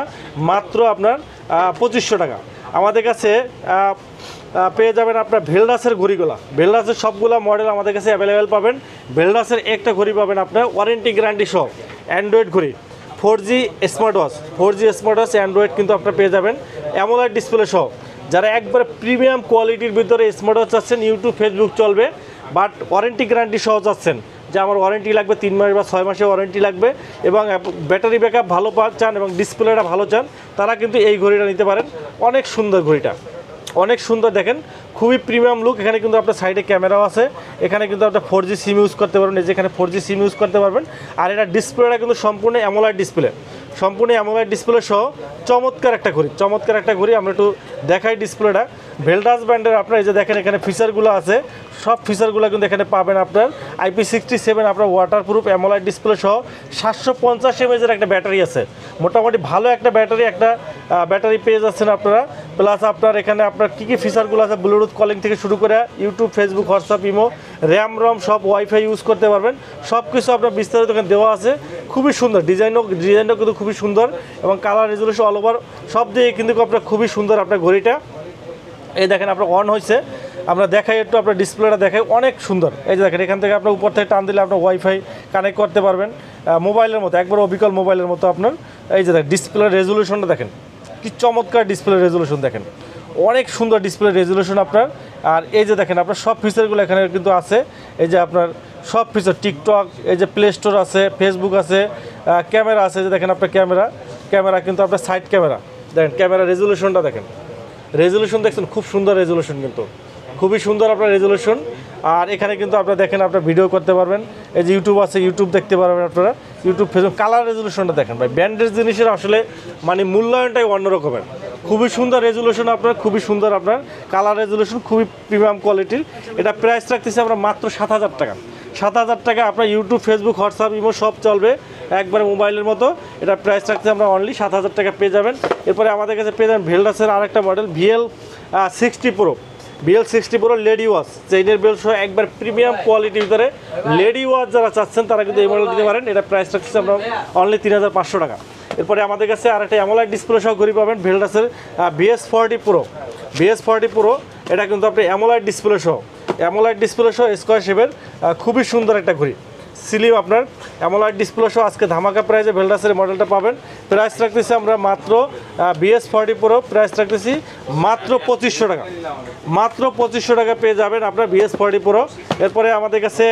মাত্র আপনার 2500 টাকা। আমাদের কাছে পেয়ে যাবেন আপনার ভেলডাসের ঘড়িগুলো, ভেলডাসের সবগুলো মডেল আমাদের কাছে অ্যাভেলেবেল পাবেন। ভেলডাসের একটা ঘড়ি পাবেন আপনার ওয়ারেন্টি গ্যারান্টি সহ, অ্যান্ড্রয়েড ঘড়ি, 4G smart watch, 4G smart watch Android কিন্তু আপনারা পেয়ে যাবেন অ্যামোলেড ডিসপ্লে সহ। যারা একবারে প্রিমিয়াম কোয়ালিটির ভিতরে স্মার্ট ওয়াচ চাচ্ছেন, ইউটিউব, ফেসবুক চলবে, বাট ওয়ারেন্টি গ্যারান্টি সহ চাচ্ছেন যে আমার ওয়ারেন্টি লাগবে 3 মাস বা 6 মাসের ওয়ারেন্টি লাগবে এবং ব্যাটারি ব্যাকআপ ভালো চান এবং ডিসপ্লেটা ভালো চান, তারা কিন্তু এই ঘড়িটা নিতে পারেন। অনেক সুন্দর ঘড়িটা, অনেক সুন্দর, দেখেন খুবই প্রিমিয়াম লুক। এখানে কিন্তু আপনার সাইডে ক্যামেরাও আছে, এখানে কিন্তু আপনার 4G সিম ইউজ করতে পারবেন, এই যে এখানে 4G সিম ইউজ করতে পারবেন। আর এটা ডিসপ্লেটা কিন্তু সম্পূর্ণ অ্যামোলেড ডিসপ্লে, সম্পূর্ণ অ্যামোলেড ডিসপ্লে সহ চমৎকার একটা ঘড়ি, চমৎকার একটা ঘড়ি। আমরা একটু দেখাই ডিসপ্লেটা। ভেলডাস ব্র্যান্ডের আপনার এই যে দেখেন এখানে ফিচারগুলো আছে, সব ফিচারগুলো কিন্তু এখানে পাবেন আপনার। IP67 আপনার ওয়াটারপ্রুফ অ্যামোলেড ডিসপ্লে সহ 750 mAh একটা ব্যাটারি আছে, মোটামুটি ভালো একটা ব্যাটারি, একটা ব্যাটারি পেয়ে যাচ্ছেন আপনারা। প্লাস আপনার এখানে আপনার কী কী ফিচারগুলো আছে, ব্লুটুথ কলিং থেকে শুরু করে YouTube, Facebook, WhatsApp, imo, RAM ROM সব, ওয়াইফাই ইউজ করতে পারবেন, সব কিছু আপনার বিস্তারিত এখানে দেওয়া আছে। খুবই সুন্দর ডিজাইনও কিন্তু খুবই সুন্দর এবং কালার রেজুলেশন অল ওভার সব দিয়ে কিন্তু আপনার খুবই সুন্দর আপনার ঘড়িটা। এই দেখেন আপনার অন হয়েছে, আমরা দেখাই একটু, আপনার ডিসপ্লেটা দেখাই, অনেক সুন্দর। এই যে দেখেন এখান থেকে আপনার উপর থেকে টান দিলে আপনার ওয়াইফাই কানেক্ট করতে পারবেন, মোবাইলের মতো, একবার অবিকল মোবাইলের মতো আপনার। এই যে দেখেন ডিসপ্লের রেজুলেশনটা দেখেন, কি চমৎকার ডিসপ্লে রেজুলেশন, দেখেন অনেক সুন্দর ডিসপ্লে রেজুলেশন আপনার। আর এই যে দেখেন আপনার সব ফিচারগুলো এখানে কিন্তু আছে, এই যে আপনার সব ফিচার, টিকটক, এই যে প্লে স্টোর আছে, ফেসবুক আছে, ক্যামেরা আছে, যে দেখেন আপনার ক্যামেরা কিন্তু আপনার সাইড ক্যামেরা, দেখেন ক্যামেরা রেজুলেশনটা দেখেন, রেজুলেশন দেখছেন খুব সুন্দর রেজুলেশন, কিন্তু খুবই সুন্দর আপনার রেজুলেশন। আর এখানে কিন্তু আপনারা দেখেন আপনার ভিডিও করতে পারবেন, এই যে ইউটিউব আছে, ইউটিউব দেখতে পারবেন আপনারা, ইউটিউব, ফেসবুক। কালার রেজুলেশনটা দেখেন ভাই, ব্র্যান্ডের জিনিসের আসলে মানে মূল্যায়নটাই অন্য রকমের, খুবই সুন্দর রেজুলেশন আপনার, খুবই সুন্দর আপনার কালার রেজুলেশন, খুবই প্রিমিয়াম কোয়ালিটির। এটা প্রাইস রাখতেছি আমরা মাত্র 7000 টাকা। 7000 টাকা আপনার ইউটিউব, ফেসবুক, হোয়াটসঅ্যাপ, ইমো সব চলবে একবারে মোবাইলের মতো। এটা প্রাইস রাখতে আমরা অনলি 7000 টাকা পেয়ে যাবেন। এরপরে আমাদের কাছে পেয়ে যাবেন ভেলডাসের আরেকটা model VL60 Pro, VL60 Pro lady watch, চেইনের বেল সহ একবার প্রিমিয়াম কোয়ালিটির ভিতরে লেডি ওয়াচ যারা চাচ্ছেন তারা কিন্তু এই মডেল দিতে পারেন। এটা প্রাইস রাখতেছি আমরা অনলি 3500 টাকা। এরপরে আমাদের কাছে আরেকটা অ্যামোলেড ডিসপ্লে সহ ঘড়ি পাবেন, ভেলডাসের VS40 Pro, এটা কিন্তু আপনি অ্যামোলেড ডিসপ্লে সহ স্কোয়ার শেপের খুবই সুন্দর একটা ঘড়ি, স্লিম আপনার অ্যামোলেড ডিসপ্লে সহ আজকে ধামাকা প্রাইসে ভেলডাসের মডেলটা পাবেন। প্রাইস রাখতেছি আমরা মাত্র VS40 Pro, প্রাইস রাখতেছি মাত্র 2500 টাকা, মাত্র 2500 টাকা পেয়ে যাবেন আপনার VS40 Pro। এরপরে আমাদের কাছে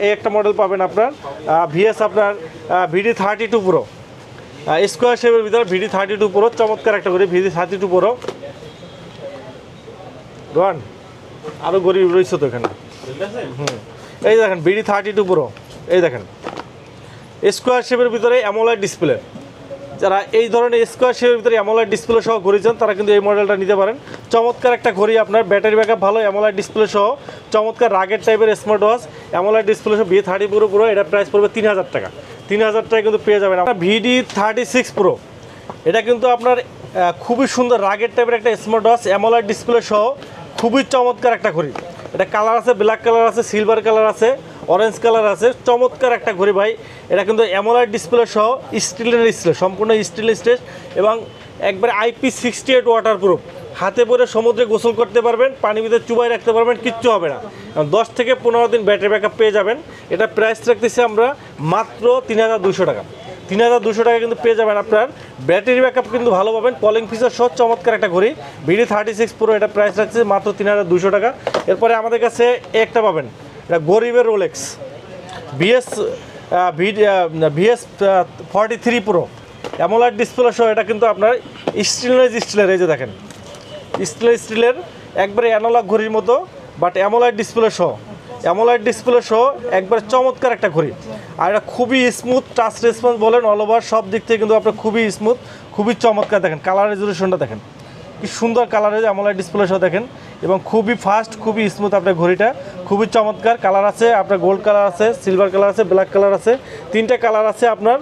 এই একটা মডেল পাবেন আপনার আপনার VD32 Pro, স্কোয়ার শেপের ভিতরে VD32 Pro, চমৎকার একটা ঘড়ি VD32 Pro। রোহান আরও গরিব রয়েছে তো এখানে, এই দেখেন VD32 Pro, এই দেখেন স্কোয়ার শেপের ভিতরে অ্যামোলেড ডিসপ্লে। যারা এই ধরনের স্কোয়ার শেপের ভিতরে অ্যামোলেড ডিসপ্লে সহ ঘড়ি চান তারা কিন্তু এই মডেলটা নিতে পারেন। চমৎকার একটা ঘড়ি আপনার, ব্যাটারি ব্যাকআপ ভালো, অ্যামোলেড ডিসপ্লে সহ চমৎকার রাগের টাইপের স্মার্ট ওয়াচ, অ্যামোলেড ডিসপ্লে সহ VD32 Pro। এটা প্রাইস পড়বে 3000 টাকা। 3000 টাকা কিন্তু পেয়ে যাবেন আপনার VD36 Pro। এটা কিন্তু আপনার খুবই সুন্দর রাগের টাইপের একটা স্মার্ট ওয়াচ, অ্যামোলেড ডিসপ্লে সহ খুবই চমৎকার একটা ঘড়ি। এটা কালার আছে, ব্ল্যাক কালার আছে, সিলভার কালার আছে, অরেঞ্জ কালার আছে, চমৎকার একটা ঘড়ি ভাই। এটা কিন্তু অ্যামোলেড ডিসপ্লে সহ স্টিলের ডিসপ্লে, সম্পূর্ণ স্টিলের স্টেজ এবং একবারে IP68 ওয়াটারপ্রুফ, হাতে পরে সমুদ্রে গোসল করতে পারবেন, পানির ভিতরে চুবাই রাখতে পারবেন, কিচ্ছু হবে না। 10 থেকে 15 দিন ব্যাটারি ব্যাকআপ পেয়ে যাবেন। এটা প্রাইস রাখতেছি আমরা মাত্র 3200 টাকা। 3200 টাকা কিন্তু পেয়ে যাবেন আপনার। ব্যাটারি ব্যাকআপ কিন্তু ভালো পাবেন, কলিং ফিচার সহ চমৎকার একটা ঘড়ি VD36 Pro। এটা প্রাইস রাখছে মাত্র 3200 টাকা। এরপরে আমাদের কাছে একটা পাবেন, এটা গরিবের Rolex VS 43 Pro AMOLED display সহ। এটা কিন্তু আপনার স্টিলের, এই যে দেখেন স্টিলের একবারে অ্যানালগ ঘড়ির মতো, বাট অ্যামোলেড ডিসপ্লে সহ একবারে চমৎকার একটা ঘড়ি। আর এটা খুবই স্মুথ, টাচ রেসপন্স বলেন অল ওভার সব দিক থেকে কিন্তু আপনার খুবই স্মুথ, খুবই চমৎকার। দেখেন কালার রেজুলেশনটা দেখেন কি সুন্দর কালার হয়েছে অ্যামোলেড ডিসপ্লে সহ দেখেন, এবং খুবই ফাস্ট, খুবই স্মুথ আপনার ঘড়িটা, খুবই চমৎকার। কালার আছে আপনার গোল্ড কালার আছে, সিলভার কালার আছে, ব্ল্যাক কালার আছে, 3টা কালার আছে আপনার।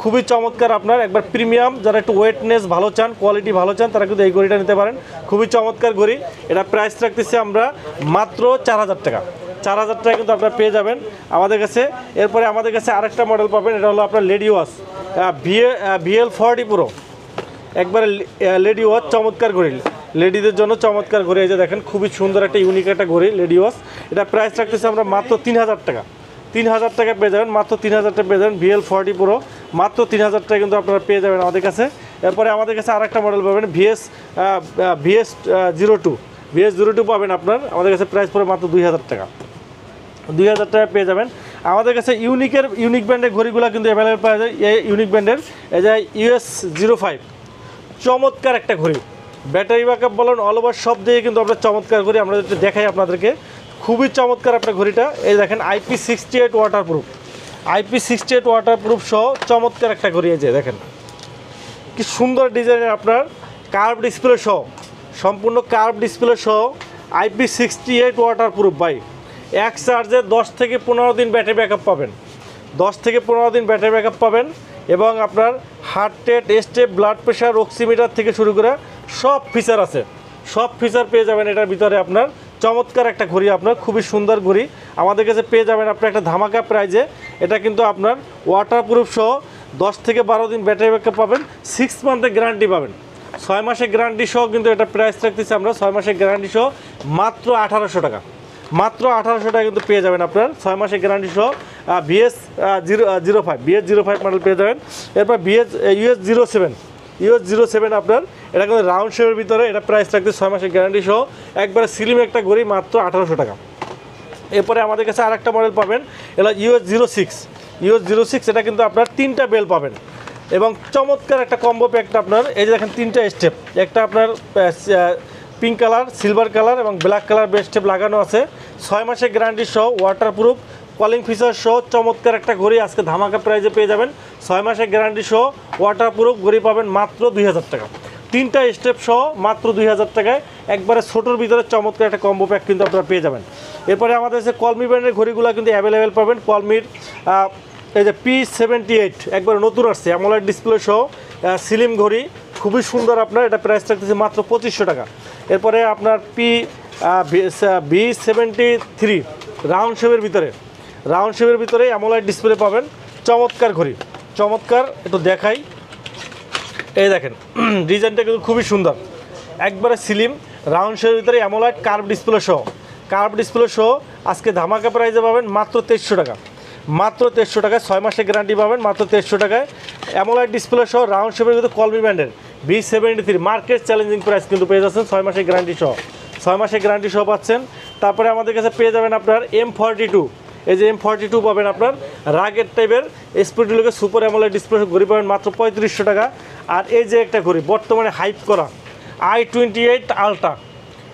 খুবই চমৎকার আপনার, একবার প্রিমিয়াম। যারা একটু ওয়েটনেস ভালো চান, কোয়ালিটি ভালো চান, তারা কিন্তু এই ঘড়িটা নিতে পারেন। খুবই চমৎকার ঘড়ি। এটা প্রাইস রাখতেছি আমরা মাত্র 4000 টাকা। 4000 টাকা কিন্তু আপনারা পেয়ে যাবেন আমাদের কাছে। এরপরে আমাদের কাছে আরেকটা মডেল পাবেন, এটা হলো আপনার লেডি ওয়াচ VL 40 Pro, একবারে লেডি ওয়াচ, চমৎকার ঘড়ি, লেডিদের জন্য চমৎকার ঘড়ি। এই যে দেখেন খুবই সুন্দর একটা ইউনিক একটা ঘড়ি লেডি ওয়াচ। এটা প্রাইস রাখতেছি আমরা মাত্র 3000 টাকা। 3000 টাকা পেয়ে যাবেন, মাত্র 3000 টাকা পেয়ে যাবেন। VL 40 Pro মাত্র 3000 টাকা কিন্তু আপনারা পেয়ে যাবেন আমাদের কাছে। এরপরে আমাদের কাছে আরেকটা মডেল পাবেন VS 02 পাবেন আপনার আমাদের কাছে। প্রাইস পড়ে মাত্র 2000 টাকা। 2000 টাকা পেয়ে যাবেন আমাদের কাছে। ইউনিক ব্র্যান্ডের ঘড়িগুলো কিন্তু অ্যাভেলেবেল পাওয়া যায়। এই ইউনিক ব্র্যান্ডের এই যে US 05, চমৎকার একটা ঘড়ি। ব্যাটারি ব্যাকআপ বলেন অল ওভার সব দিকে কিন্তু আমরা চমৎকার ঘড়ি আমরা যেটা দেখাই আপনাদেরকে, খুবই চমৎকার আপনার ঘড়িটা। এই দেখেন IP68 ওয়াটারপ্রুফ সহ চমৎকার একটা ঘড়ি। এই যে দেখেন কি সুন্দর ডিজাইনের আপনার কার্ভ ডিসপ্লে সহ, সম্পূর্ণ কার্ভ ডিসপ্লে সহ IP68 ওয়াটারপ্রুফ। বাই এক চার্জে 10 থেকে 15 দিন ব্যাটারি ব্যাকআপ পাবেন, 10 থেকে 15 দিন ব্যাটারি ব্যাকআপ পাবেন। এবং আপনার heart rate, step, blood pressure, oximeter থেকে শুরু করে সব ফিচার আছে, সব ফিচার পেয়ে যাবেন এটার ভিতরে আপনার। চমৎকার একটা ঘড়ি আপনার, খুবই সুন্দর ঘড়ি আমাদের কাছে পেয়ে যাবেন আপনার একটা ধামাকা প্রাইজে। এটা কিন্তু আপনার ওয়াটারপ্রুফ সহ 10 থেকে 12 দিন ব্যাটারি ব্যাকআপ পাবেন, 6 মান্থের গ্যারান্টি পাবেন, 6 মাসের গ্যারান্টি সহ কিন্তু এটা প্রাইস রাখতেছি আমরা 6 মাসের গ্যারান্টি সহ মাত্র 1800 টাকা। মাত্র 1800 টাকা কিন্তু পেয়ে যাবেন আপনার 6 মাসের গ্যারান্টি সহ VS 05 মডেল পেয়ে যাবেন। এরপর US 07 আপনার, এটা কিন্তু রাউন্ড শেপের ভিতরে। এটা প্রাইস রাখতে 6 মাসের গ্যারান্টি সহ একবারে স্লিম একটা ঘড়ি, মাত্র 1800 টাকা। এরপরে আমাদের কাছে আরেকটা মডেল পাবেন, এটা US 06। এটা কিন্তু আপনার 3টা বেল পাবেন এবং চমৎকার একটা কম্বো প্যাকটা আপনার। এই যে দেখেন 3টা স্টেপ, একটা আপনার পিঙ্ক কালার, সিলভার কালার এবং ব্ল্যাক কালার বেস স্টেপ লাগানো আছে। 6 মাসের গ্যারান্টি সহ ওয়াটারপ্রুফ, কলিং ফিচার সহ চমৎকার একটা ঘড়ি আজকে ধামাকা প্রাইজে পেয়ে যাবেন। 6 মাসের গ্যারান্টি সহ ওয়াটারপ্রুফ ঘড়ি পাবেন মাত্র 2000 টাকা। 3টা স্টেপ সহ মাত্র 2000 টাকায় একবারে ছোটোর ভিতরে চমৎকার একটা কম্বো প্যাক কিন্তু আপনারা পেয়ে যাবেন। এরপরে আমাদের কাছে কলমি ব্র্যান্ডের ঘড়িগুলো কিন্তু অ্যাভেলেবেল পাবেন। কলমির এই যে P78 একবার নতুন আসছে, অ্যামোলেড ডিসপ্লে সহ স্লিম ঘড়ি, খুবই সুন্দর আপনার। এটা প্রাইস রাখতেছে মাত্র 2500 টাকা। এরপরে আপনার B73 রাউন্ড শেপের ভিতরে অ্যামোলেড ডিসপ্লে পাবেন, চমৎকার ঘড়ি, চমৎকার। একটু দেখাই, এই দেখেন ডিজাইনটা কিন্তু খুবই সুন্দর, একবারে স্লিম রাউন্ড শেপের ভিতরে অ্যামোলেড কার্ভ ডিসপ্লে সহ আজকে ধামাকা প্রাইজে পাবেন মাত্র 2300 টাকা। মাত্র 2300 টাকায় 6 মাসের গ্যারান্টি পাবেন মাত্র 2300 টাকায়। অ্যামোলেড ডিসপ্লে সহ রাউন্ড শেপের ভিতরে কলমি ব্র্যান্ডের B73 মার্কেট চ্যালেঞ্জিং প্রাইস কিন্তু পেয়ে যাচ্ছেন 6 মাসের গ্যারান্টি সহ পাচ্ছেন। তারপরে আমাদের কাছে পেয়ে যাবেন আপনার M42, এই যে M42 পাবেন আপনার রাগের টাইপের স্পিডুলোকে সুপার অ্যামোলেড ডিসপ্লে ঘড়ি পাবেন মাত্র 3500 টাকা। আর এই যে একটা ঘড়ি বর্তমানে হাইপ করা i28 আলট্রা,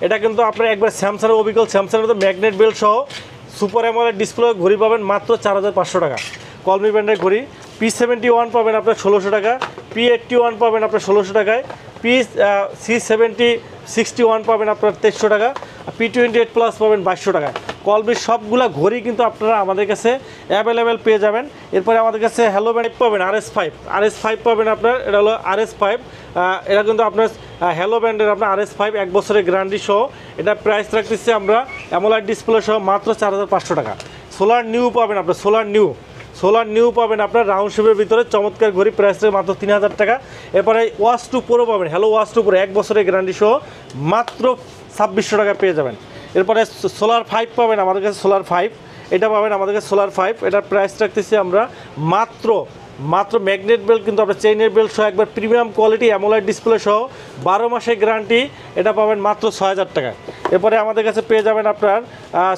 এটা কিন্তু আপনার একবার স্যামসাংয়ের অবিকল, স্যামসাংয়ের মতো ম্যাগনেট বেল্ট সহ সুপার অ্যামোলেড ডিসপ্লে ঘড়ি পাবেন মাত্র 4500 টাকা। কলমি ব্র্যান্ডের ঘড়ি P71 পাবেন আপনার 1600 টাকা, P81 পাবেন আপনার 1600 টাকায়, C61 পাবেন আপনার 2300 টাকা, P28 প্লাস পাবেন 2200 টাকায়। কলমির সবগুলা ঘড়ি কিন্তু আপনারা আমাদের কাছে অ্যাভেলেবেল পেয়ে যাবেন। এরপরে আমাদের কাছে হ্যালো ব্র্যান্ড পাবেন RS5 পাবেন আপনার, এটা হলো RS5। এটা কিন্তু আপনার হ্যালো ব্র্যান্ডের আপনার RS5 1 বছরের গ্যারান্টি সহ। এটা প্রাইস রাখতেছি আমরা অ্যামোলেড ডিসপ্লে সহ মাত্র 4500 টাকা। সোলার নিউ পাবেন আপনার, সোলার নিউ পাবেন আপনার রাউন্ড শেপের ভিতরে চমৎকার ঘড়ি, প্রাইস মাত্র 3000 টাকা। এরপরে ওয়াচ 2 প্রো পাবেন, হ্যালো ওয়াচ 2 প্রো 1 বছরের গ্যারান্টি সহ মাত্র 2600 টাকা পেয়ে যাবেন। এরপরে সোলার 5 পাবেন আমাদের কাছে, সোলার 5 এটা পাবেন আমাদের কাছে, সোলার 5 এটার প্রাইস রাখতেছি আমরা মাত্র ম্যাগনেট বেল্ট কিন্তু আপনার চেইনের বেল্ট সহ একবার প্রিমিয়াম কোয়ালিটি অ্যামোলেড ডিসপ্লে সহ 12 মাসের গ্যারান্টি, এটা পাবেন মাত্র 6000 টাকা। এরপরে আমাদের কাছে পেয়ে যাবেন আপনার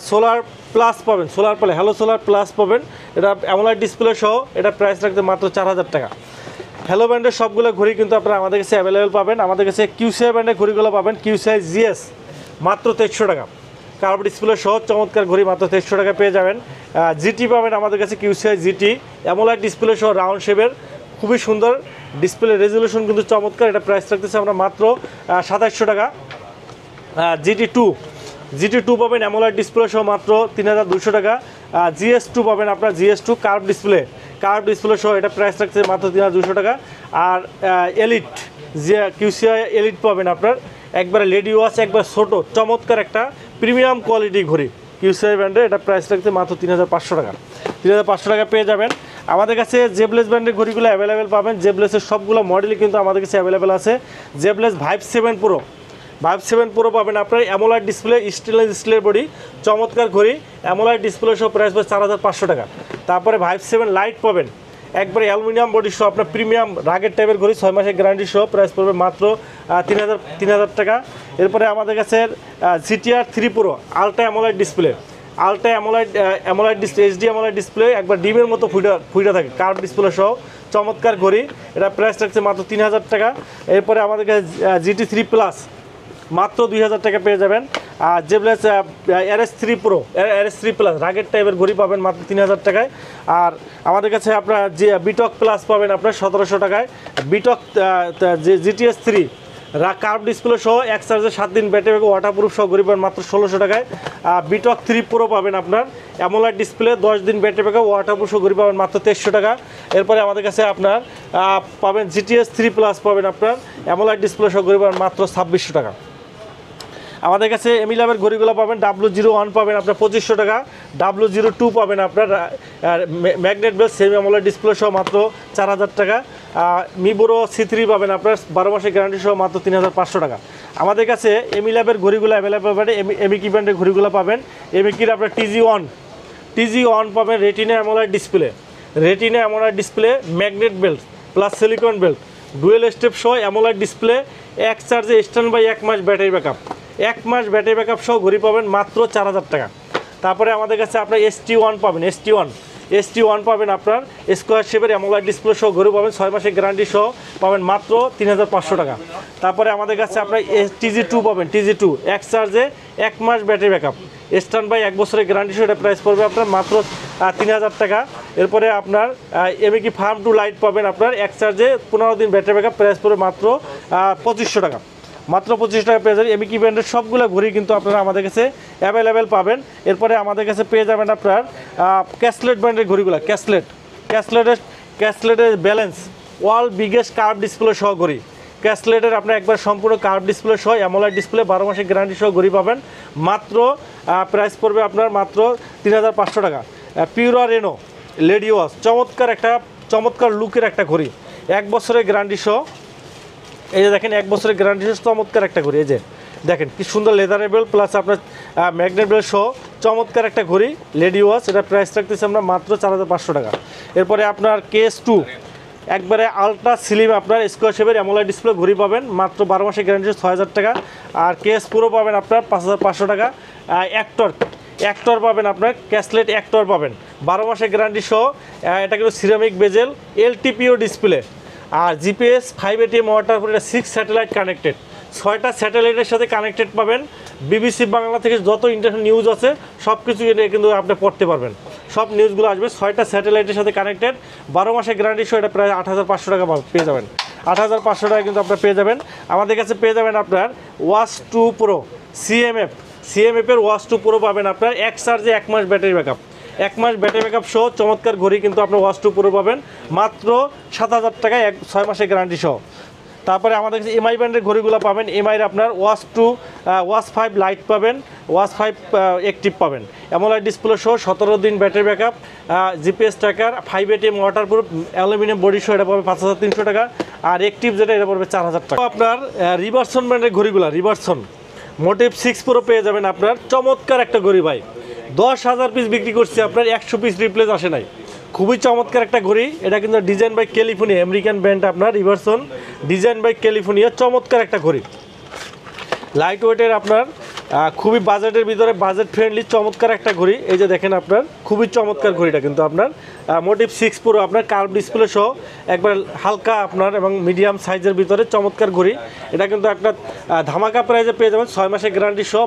সোলার প্লাস পাবেন, solar plus, hello solar plus পাবেন, এটা অ্যামোলেড ডিসপ্লে সহ, এটা প্রাইস রাখতে মাত্র 4000 টাকা। হ্যালো ব্র্যান্ডের সবগুলো ঘড়ি কিন্তু আপনারা আমাদের কাছে অ্যাভেলেবেল পাবেন। আমাদের কাছে কিউসিআই ব্র্যান্ডের ঘড়িগুলো পাবেন, কিউসিআই জিএস মাত্র 2300 টাকা, কার্ভ ডিসপ্লে সহ চমৎকার ঘড়ি মাত্র 2300 টাকা পেয়ে যাবেন। জিটি পাবেন আমাদের কাছে, কিউসিআই জিটি অ্যামোলেড ডিসপ্লে সহ রাউন্ড শেপের, খুবই সুন্দর ডিসপ্লে, রেজলিউশন কিন্তু চমৎকার, এটা প্রাইস রাখতেছে আমরা মাত্র 2700 টাকা। জিটি টু পাবেন অ্যামোলেড ডিসপ্লে সহ মাত্র 3200 টাকা। GS2 পাবেন আপনার, GS2 কার্ভ ডিসপ্লে সহ, এটা প্রাইস রাখছে মাত্র 3200 টাকা। আর এলিট কিউসিআই এলিট পাবেন আপনার, একবারে লেডি ওয়াচ, একবার ছোটো চমৎকার একটা প্রিমিয়াম কোয়ালিটি ঘড়ি কিউসিআই ব্র্যান্ডের, এটা প্রাইস রাখছে মাত্র 3500 টাকা। 3500 টাকা পেয়ে যাবেন। আমাদের কাছে জেবলেস ব্র্যান্ডের ঘড়িগুলো অ্যাভেলেবেল পাবেন, জেবলেসের সবগুলো মডেলই কিন্তু আমাদের কাছে অ্যাভেলেবেল আছে। জেবলেস ভাইভ 7 প্রো পাবেন আপনার, অ্যামোলেড ডিসপ্লে, স্টেনলেস স্টিলের বডি, চমৎকার ঘড়ি, অ্যামোলেড ডিসপ্লে সহ প্রাইস পাবে 4500 টাকা। তারপরে ভাইভ 7 লাইট পাবেন, একবারে অ্যালুমিনিয়াম বডি সহ আপনার প্রিমিয়াম রাগের টাইপের ঘড়ি, 6 মাসের গ্যারান্টি সহ, প্রাইস পড়বে মাত্র 3000 টাকা। এরপরে আমাদের কাছে GTR 3 pro ultra AMOLED display, HD AMOLED display, একবার ডিমের মতো ফুইটা থাকে, কার্ভ ডিসপ্লে সহ চমৎকার ঘড়ি, এটা প্রাইস রাখছে মাত্র 3000 টাকা। এরপরে আমাদের কাছে GT3 প্লাস মাত্র 2000 টাকা পেয়ে যাবেন। আর জেবলেস RS3 প্লাস রাগের টাইপের ঘড়ি পাবেন মাত্র 3000 টাকায়। আর আমাদের কাছে আপনার যে বিটক প্লাস পাবেন আপনার 1700 টাকায়। বিটক GTS 3 কার্ভ ডিসপ্লে সহ, এক চার্জে 7 দিন ব্যাটারি ব্যাকআপ, ওয়াটারপ্রুফ সহ ঘড়ি পাবেন মাত্র 1600 টাকায়। বিটক 3 প্রো পাবেন আপনার, অ্যামোলেড ডিসপ্লে, 10 দিন ব্যাটারি ব্যাকআপ, ওয়াটারপ্রুফ সহ ঘড়ি পাবেন মাত্র 2300 টাকা। এরপরে আমাদের কাছে আপনার পাবেন GTS 3 প্লাস পাবেন আপনার, অ্যামোলেড ডিসপ্লে সহ ঘড়ি পাবেন মাত্র 2600 টাকা। আমাদের কাছে এমিলাবের ঘড়িগুলো পাবেন, W01 পাবেন আপনার 2500 টাকা, W02 পাবেন আপনার magnet belt semi AMOLED display সহ মাত্র 4000 টাকা। মিবোরো C3 পাবেন আপনার 12 মাসের গ্যারান্টি সহ মাত্র 3500 টাকা। আমাদের কাছে এমিলাবের ঘড়িগুলো অ্যাভেলেবেল পাবেন, এমিকি ব্র্যান্ডের ঘড়িগুলো পাবেন, এমিকির আপনার TG1 পাবেন, retina AMOLED display, magnet belt plus silicon belt, dual step সহ অ্যামোলেড ডিসপ্লে, এক চার্জে স্ট্যান্ড বাই 1 মাস ব্যাটারি ব্যাকআপ, 1 মাস ব্যাটারি ব্যাকআপ সহ ঘড়ি পাবেন মাত্র 4000 টাকা। তারপরে আমাদের কাছে আপনার ST1 পাবেন, ST1 পাবেন আপনার স্কোয়ার শেপের অ্যামোলেড ডিসপ্লে সহ ঘড়ি পাবেন, 6 মাসের গ্যারান্টি সহ পাবেন মাত্র 3500 টাকা। তারপরে আমাদের কাছে আপনার TG2 পাবেন, TG2 এক চার্জে 1 মাস ব্যাটারি ব্যাকআপ, স্ট্যান্ড বাই 1 বছরের গ্যারান্টি সহ, এটা প্রাইস পড়বে আপনার মাত্র 3000 টাকা। এরপরে আপনার এমিকি ফার্ম 2 লাইট পাবেন আপনার, এক চার্জে 15 দিন ব্যাটারি ব্যাকআপ, প্রাইস পড়বে মাত্র 2500 টাকা। মাত্র 25 টাকা পেয়ে যাবেন। এমিকি ব্র্যান্ডের সবগুলো ঘড়ি কিন্তু আপনারা আমাদের কাছে অ্যাভেলেবেল পাবেন। এরপরে আমাদের কাছে পেয়ে যাবেন আপনার ক্যাসলেট ব্র্যান্ডের ঘড়িগুলো, ক্যাসলেটের ব্যালেন্স ওয়াল বিগেস্ট কার্ভ ডিসপ্লে সহ ঘড়ি, ক্যাসলেটের আপনার একবার সম্পূর্ণ কার্ভ ডিসপ্লে সহ অ্যামোলেড ডিসপ্লে, 12 মাসের গ্যারান্টি সহ ঘড়ি পাবেন মাত্র, প্রাইস পড়বে আপনার মাত্র 3500 টাকা। পিউরা রেনো লেডি ওয়াচ, চমৎকার লুকের একটা ঘড়ি, 1 বছরের গ্যারান্টি সহ, এই যে দেখেন 1 বছরের গ্যারান্টি সহ চমৎকার একটা ঘড়ি, এই যে দেখেন কি সুন্দর লেদার বেল প্লাস আপনার ম্যাগনেট বেল সহ চমৎকার একটা ঘড়ি লেডি ওয়াচ, এটা প্রাইস রাখতেছি আমরা মাত্র 4500 টাকা। এরপরে আপনার KS2 একবারে আলট্রা স্লিম আপনার স্কোয়ার শেপের অ্যামোলেড ডিসপ্লে ঘড়ি পাবেন মাত্র 12 মাসের গ্যারান্টি 6000 টাকা। আর KS প্রো পাবেন আপনার 5500 টাকা। অ্যাক্টর পাবেন আপনার, ক্যাসলেট অ্যাক্টর পাবেন 12 মাসের গ্যারান্টি সহ, এটা কিন্তু সিরামিক বেজেল, LTPO ডিসপ্লে, আর GPS 5 ATM ওয়াটারপ্রুফ, এটা 6 স্যাটেলাইট কানেক্টেড, 6টা স্যাটেলাইটের সাথে কানেক্টেড পাবেন। BBC বাংলা থেকে যত ইন্টারন্যাশনাল নিউজ আছে সব কিছু কিন্তু আপনি পড়তে পারবেন, সব নিউজগুলো আসবে, 6টা স্যাটেলাইটের সাথে কানেক্টেড, 12 মাসের গ্যারান্টি সহ, এটা প্রায় 8500 টাকা পেয়ে যাবেন। 8500 টাকা কিন্তু আপনারা পেয়ে যাবেন। আমাদের কাছে পেয়ে যাবেন আপনার ওয়াচ 2 প্রো CMF-এর ওয়াচ 2 প্রো পাবেন আপনার, এক চার্জে 1 মাস ব্যাটারি ব্যাকআপ, 1 মাস ব্যাটারি ব্যাকআপ সহ চমৎকার ঘড়ি কিন্তু আপনার ওয়াচ 2 প্রো পাবেন মাত্র 7000 টাকায়, 6 মাসের গ্যারান্টি সহ। তারপরে আমাদের কাছে এমআই ব্র্যান্ডের ঘড়িগুলো পাবেন। এমআইয়ের আপনার ওয়াচ 2 ওয়াচ 5 লাইট পাবেন, ওয়াচ 5 অ্যাক্টিভ পাবেন, অ্যামোলেড ডিসপ্লে সহ 17 দিন battery backup, GPS tracker, 5 ATM waterproof, aluminium body সহ এটা পাবে 5300 টাকা। আর অ্যাক্টিভ যেটা এটা পড়বে 4000 টাকা। আপনার রিভারসন ব্র্যান্ডের ঘড়িগুলো, রিভারসন মোটিভ 6 প্রো পেয়ে যাবেন আপনার। চমৎকার একটা ঘড়ি ভাই, 10,000 পিস বিক্রি করছি, আপনার 100 পিস রিপ্লেস আসে নাই। খুবই চমৎকার একটা ঘড়ি। এটা কিন্তু design by California, American brand আপনার রিভারসন, ডিজাইন বাই ক্যালিফোর্নিয়া। চমৎকার একটা ঘড়ি, লাইট ওয়েটের আপনার, খুবই বাজেটের ভিতরে, বাজেট ফ্রেন্ডলি চমৎকার একটা ঘড়ি। এই যে দেখেন আপনার খুবই চমৎকার ঘড়িটা কিন্তু আপনার মোটিভ 6 প্রো আপনার কার্ভ ডিসপ্লে সহ একবার হালকা আপনার এবং মিডিয়াম সাইজের ভিতরে চমৎকার ঘড়ি। এটা কিন্তু একটা ধামাকা প্রাইজে পেয়ে যাবেন, 6 মাসের গ্যারান্টি সহ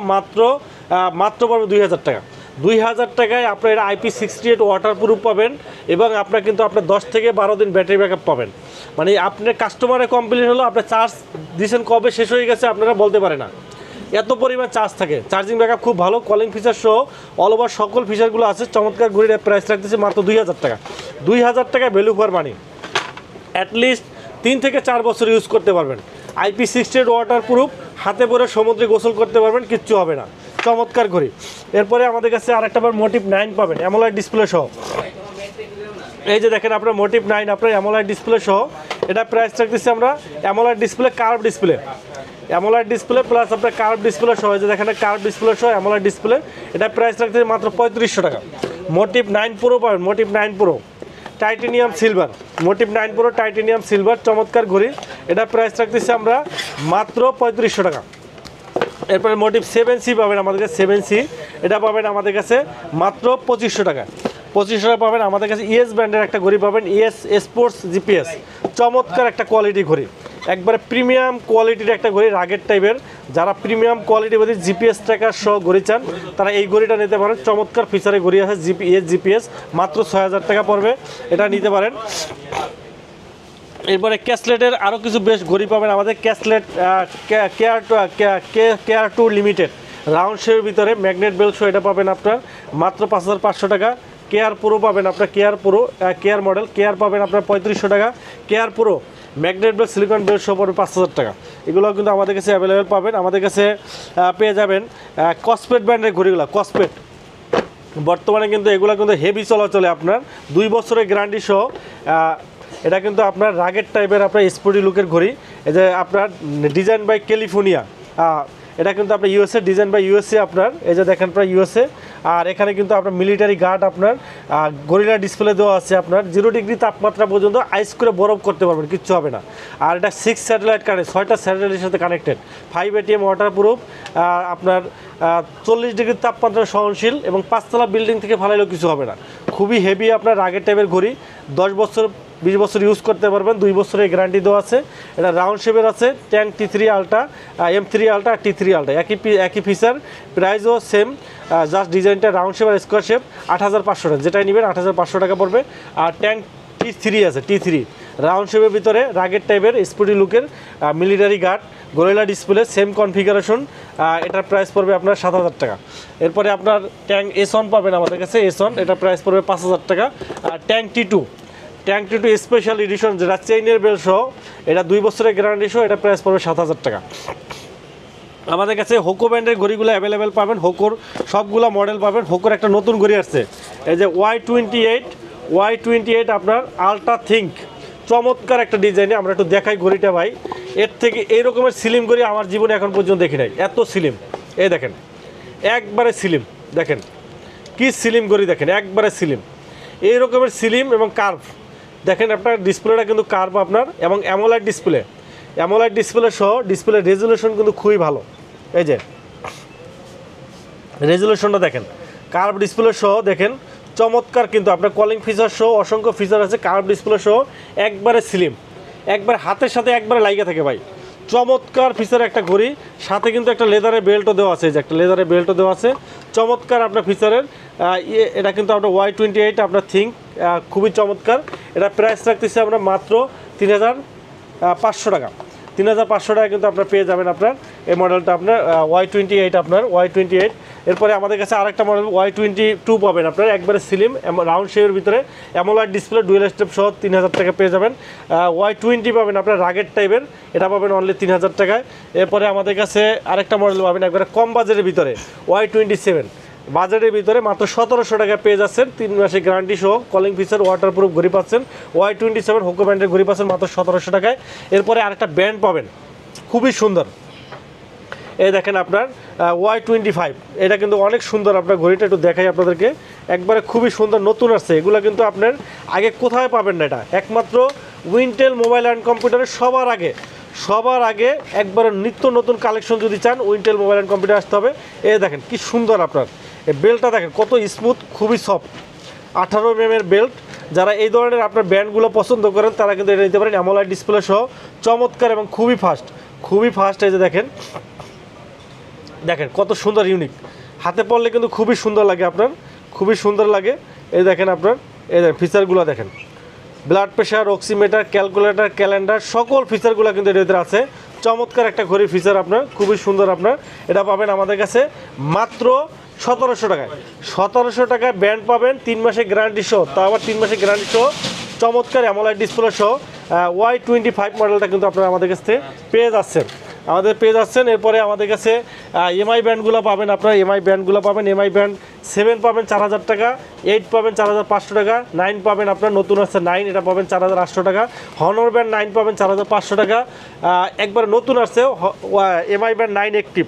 মাত্র পড়বে 2000 টাকা। 2000 টাকায় আপনার এটা IP68 ওয়াটারপ্রুফ পাবেন এবং আপনার কিন্তু আপনার 10 থেকে 12 দিন ব্যাটারি ব্যাকআপ পাবেন। মানে আপনার কাস্টমারের কমপ্লেন হলো আপনার চার্জ দিয়েছেন কবে শেষ হয়ে গেছে আপনারা বলতে পারে না, এত পরিমাণ চার্জ থাকে। চার্জিং ব্যাকআপ খুব ভালো, কলিং ফিচার সহ অল ওভার সকল ফিচারগুলো আছে। চমৎকার ঘড়ির প্রাইস রাখতেছে মাত্র 2000 টাকা। 2000 টাকা ভ্যালু ফর মানি, অ্যাটলিস্ট 3 থেকে 4 বছর ইউজ করতে পারবেন। IP68 ওয়াটারপ্রুফ, হাতে পরে সমুদ্রে গোসল করতে পারবেন, কিচ্ছু হবে না। চমৎকার ঘড়ি। এরপরে আমাদের কাছে আরেকটা মোটিভ 9 পাবেন, অ্যামোলেড ডিসপ্লে সহ। এই যে দেখেন আপনার মোটিভ 9 আপনার অ্যামোলেড ডিসপ্লে সহ। এটা প্রাইস রাখতেছি আমরা AMOLED display, curve display, AMOLED display plus আপনার কার্ভ ডিসপ্লে সহ। এই যে দেখেন কার্ভ ডিসপ্লে সহ অ্যামোলেড ডিসপ্লে, এটা প্রাইস রাখতেছি মাত্র 3500 টাকা। মোটিভ 9 প্রো পাবেন, motive 9 pro titanium silver, motive 9 pro titanium silver, চমৎকার ঘড়ি। এটা প্রাইস রাখতেছি আমরা মাত্র 3500 টাকা। এরপরে মোটিভ 7C পাবেন আমাদের কাছে, 7C এটা পাবেন আমাদের কাছে মাত্র 2500 টাকা। 2500 টাকা পাবেন আমাদের কাছে। ইএস ব্র্যান্ডের একটা ঘড়ি পাবেন, ইএস স্পোর্টস জিপিএস, চমৎকার একটা কোয়ালিটি ঘড়ি, একবারে প্রিমিয়াম কোয়ালিটির একটা ঘড়ি, রাগের টাইপের। যারা প্রিমিয়াম কোয়ালিটি বলতে জিপিএস ট্র্যাকার সহ ঘড়ি চান তারা এই ঘড়িটা নিতে পারেন। চমৎকার ফিচারে ঘড়ি আছে, জিপিএস, মাত্র 6000 টাকা পড়বে, এটা নিতে পারেন। এরপরে ক্যাসলেটের আরও কিছু বেশ ঘড়ি পাবেন আমাদের। ক্যাসলেট কেয়ার টু লিমিটেড রাউন্ড শেপের ভিতরে ম্যাগনেট বেল শো, এটা পাবেন আপনার মাত্র 5500 টাকা। কেয়ার প্রো পাবেন আপনার, care pro care model, care পাবেন আপনার 3500 টাকা। Care pro magnet belt silicon belt show পড়বে 5000 টাকা। এগুলো কিন্তু আমাদের কাছে অ্যাভেলেবেল পাবেন। আমাদের কাছে পেয়ে যাবেন কসপেট ব্র্যান্ডের ঘড়িগুলো, কসপেট বর্তমানে কিন্তু এগুলো কিন্তু হেভি চলাচলে আপনার, 2 বছরের গ্যারান্টি সহ। এটা কিন্তু আপনার রাগের টাইপের আপনার স্পোর্টি লুকের ঘড়ি। এই যে আপনার ডিজাইন বাই ক্যালিফোর্নিয়া, এটা কিন্তু আপনার ইউএসএ, ডিজাইন বাই ইউএসএ আপনার। এই যে দেখেন প্রায় ইউএসএ। আর এখানে কিন্তু আপনার মিলিটারি গার্ড আপনার গরিলা ডিসপ্লে দেওয়া আছে আপনার। 0 ডিগ্রি তাপমাত্রা পর্যন্ত আইস করে বরফ করতে পারবেন, কিচ্ছু হবে না। আর এটা 6 স্যাটেলাইট কানেক্ট, 6টা স্যাটেলাইটের সাথে কানেক্টেড, 5 ATM ওয়াটারপ্রুফ, আপনার 40 ডিগ্রি তাপমাত্রা সহনশীল এবং 5 তলা বিল্ডিং থেকে ফালাইলেও কিছু হবে না। খুবই হেভি আপনার রাগের টাইপের ঘড়ি, 10 বছর 20 বছর ইউজ করতে পারবেন, 2 বছরের গ্যারান্টি দেওয়া আছে। এটা রাউন্ড শেপের আছে, tank T3 ultra, M3 ultra, T3 ultra, একই ফিচার, প্রাইসও সেম, জাস্ট ডিজাইনটা রাউন্ড শেপ আর স্কোয়ার শেপ। 8500 টাকা, যেটাই নেবেন 8500 টাকা পড়বে। আর ট্যাঙ্ক T3 আছে, T3 রাউন্ড শেপের ভিতরে রাগের টাইপের স্পোর্টি লুকের, military guard, gorilla display, same configuration. এটার প্রাইস পড়বে আপনার 7000 টাকা। এরপরে আপনার ট্যাঙ্ক S1 পাবেন আমাদের কাছে, S1 এটার প্রাইস পড়বে 5000 টাকা। আর tank T2, tank T2 special edition, যেটা চেইনের বেল সহ, এটা 2 বছরের গ্যারান্টি সহ, এটা প্রাইস পড়বে 7000 টাকা। আমাদের কাছে হোকো ব্র্যান্ডের ঘড়িগুলো অ্যাভেলেবেল পাবেন, হোকোর সবগুলো মডেল পাবেন। হোকোর একটা নতুন ঘড়ি আসছে, এই যে Y28 আপনার আলট্রা থিঙ্ক, চমৎকার একটা ডিজাইনে। আমরা একটু দেখাই ঘড়িটা ভাই, এর থেকে এই রকমের স্লিম ঘড়ি আমার জীবনে এখন পর্যন্ত দেখি নাই, এত স্লিম। এই দেখেন একবারে স্লিম, দেখেন কি স্লিম ঘড়ি, দেখেন একবারে স্লিম, এই রকমের স্লিম এবং কার্ভ। দেখেন আপনার ডিসপ্লেটা কিন্তু কার্ভ আপনার, এবং অ্যামোলেড ডিসপ্লে সহ। ডিসপ্লে রেজুলেশন কিন্তু খুবই ভালো, এই যে রেজুলেশনটা দেখেন, কার্ভ ডিসপ্লে সহ দেখেন, চমৎকার কিন্তু আপনার কলিং ফিচার সহ, অসংখ্য ফিচার আছে, কার্ভ ডিসপ্লে সহ, একবারে স্লিম, একবার হাতের সাথে একবারে লাগিয়ে থাকে ভাই। চমৎকার ফিচার একটা ঘড়ি, সাথে কিন্তু একটা লেদারের বেল্টও দেওয়া আছে, এই যে একটা লেদারের বেল্টও দেওয়া আছে, চমৎকার আপনার ফিচারের। এটা কিন্তু আপনার Y28 আপনার থিঙ্ক, খুবই চমৎকার। এটা প্রাইস রাখতেছি আমরা মাত্র 3500 টাকা। 3500 টাকা কিন্তু আপনার পেয়ে যাবেন আপনার এই মডেলটা আপনার Y28 আপনার Y28 এরপরে আমাদের কাছে আরেকটা মডেল Y22 পাবেন আপনার, একবারে স্লিম রাউন্ড শেপের ভিতরে অ্যামোলেড ডিসপ্লে ডুয়েল স্টেপ সহ 3000 টাকা পেয়ে যাবেন। Y20 পাবেন আপনার রাগেড টাইপের, এটা পাবেন অনলি 3000 টাকায়। এরপরে আমাদের কাছে আরেকটা মডেল পাবেন একবারে কম বাজেটের ভিতরে Y27, বাজেটের ভিতরে মাত্র 1700 টাকা পেয়ে যাচ্ছেন, 3 মাসের গ্যারান্টি সহ, কলিং ফিচার, ওয়াটারপ্রুফ ঘড়ি পাচ্ছেন। Y27 হোকো ব্র্যান্ডের ঘড়ি পাচ্ছেন মাত্র 1700 টাকায়। এরপরে আরেকটা ব্যান্ড পাবেন খুবই সুন্দর, এই দেখেন আপনার Y25, এটা কিন্তু অনেক সুন্দর। আপনার ঘড়িটা একটু দেখাই আপনাদেরকে, একবারে খুবই সুন্দর, নতুন আসছে। এগুলো কিন্তু আপনার আগে কোথায় পাবেন না, এটা একমাত্র উইন্টেল মোবাইল অ্যান্ড কম্পিউটারের সবার আগে একবারে নিত্য নতুন কালেকশন যদি চান উইন্টেল মোবাইল অ্যান্ড কম্পিউটার আসতে হবে। এই দেখেন কি সুন্দর, আপনার এই বেল্টটা দেখেন কত স্মুথ, খুবই সফট, 18 mm এর বেল্ট। যারা এই ধরনের আপনার ব্যান্ডগুলো পছন্দ করেন তারা কিন্তু এটা নিতে পারেন, অ্যামোলেড ডিসপ্লে সহ, চমৎকার এবং খুবই ফাস্ট। এই যে দেখেন কত সুন্দর, ইউনিক, হাতে পড়লে কিন্তু খুবই সুন্দর লাগে, আপনার খুবই সুন্দর লাগে। এই দেখেন আপনার, এই দেখেন ফিচারগুলো দেখেন, blood pressure, oximeter, calculator, calendar, সকল ফিচারগুলো কিন্তু এর ভিতরে আছে। চমৎকার একটা ঘড়ির ফিচার, আপনার খুবই সুন্দর। আপনার এটা পাবেন আমাদের কাছে মাত্র 1700 টাকায়। 1700 টাকায় ব্যান্ড পাবেন, 3 মাসের গ্যারান্টি সহ, তাও আবার 3 মাসের গ্যারান্টি সহ, চমৎকার অ্যামোলেড ডিসপ্লে সহ Y25 মডেলটা কিন্তু আপনারা আমাদের কাছ থেকে পেয়ে যাচ্ছেন। এরপরে আমাদের কাছে এমআই ব্যান্ডগুলো পাবেন, আপনারা এমআই ব্যান্ড 7 পাবেন 4000 টাকা, 8 পাবেন 4500 টাকা, 9 পাবেন আপনার, নতুন আছে 9, এটা পাবেন 4800 টাকা। হনর ব্যান্ড 9 পাবেন 4500 টাকা, একবার নতুন আসছে এমআই ব্যান্ড 9 অ্যাক্টিভ,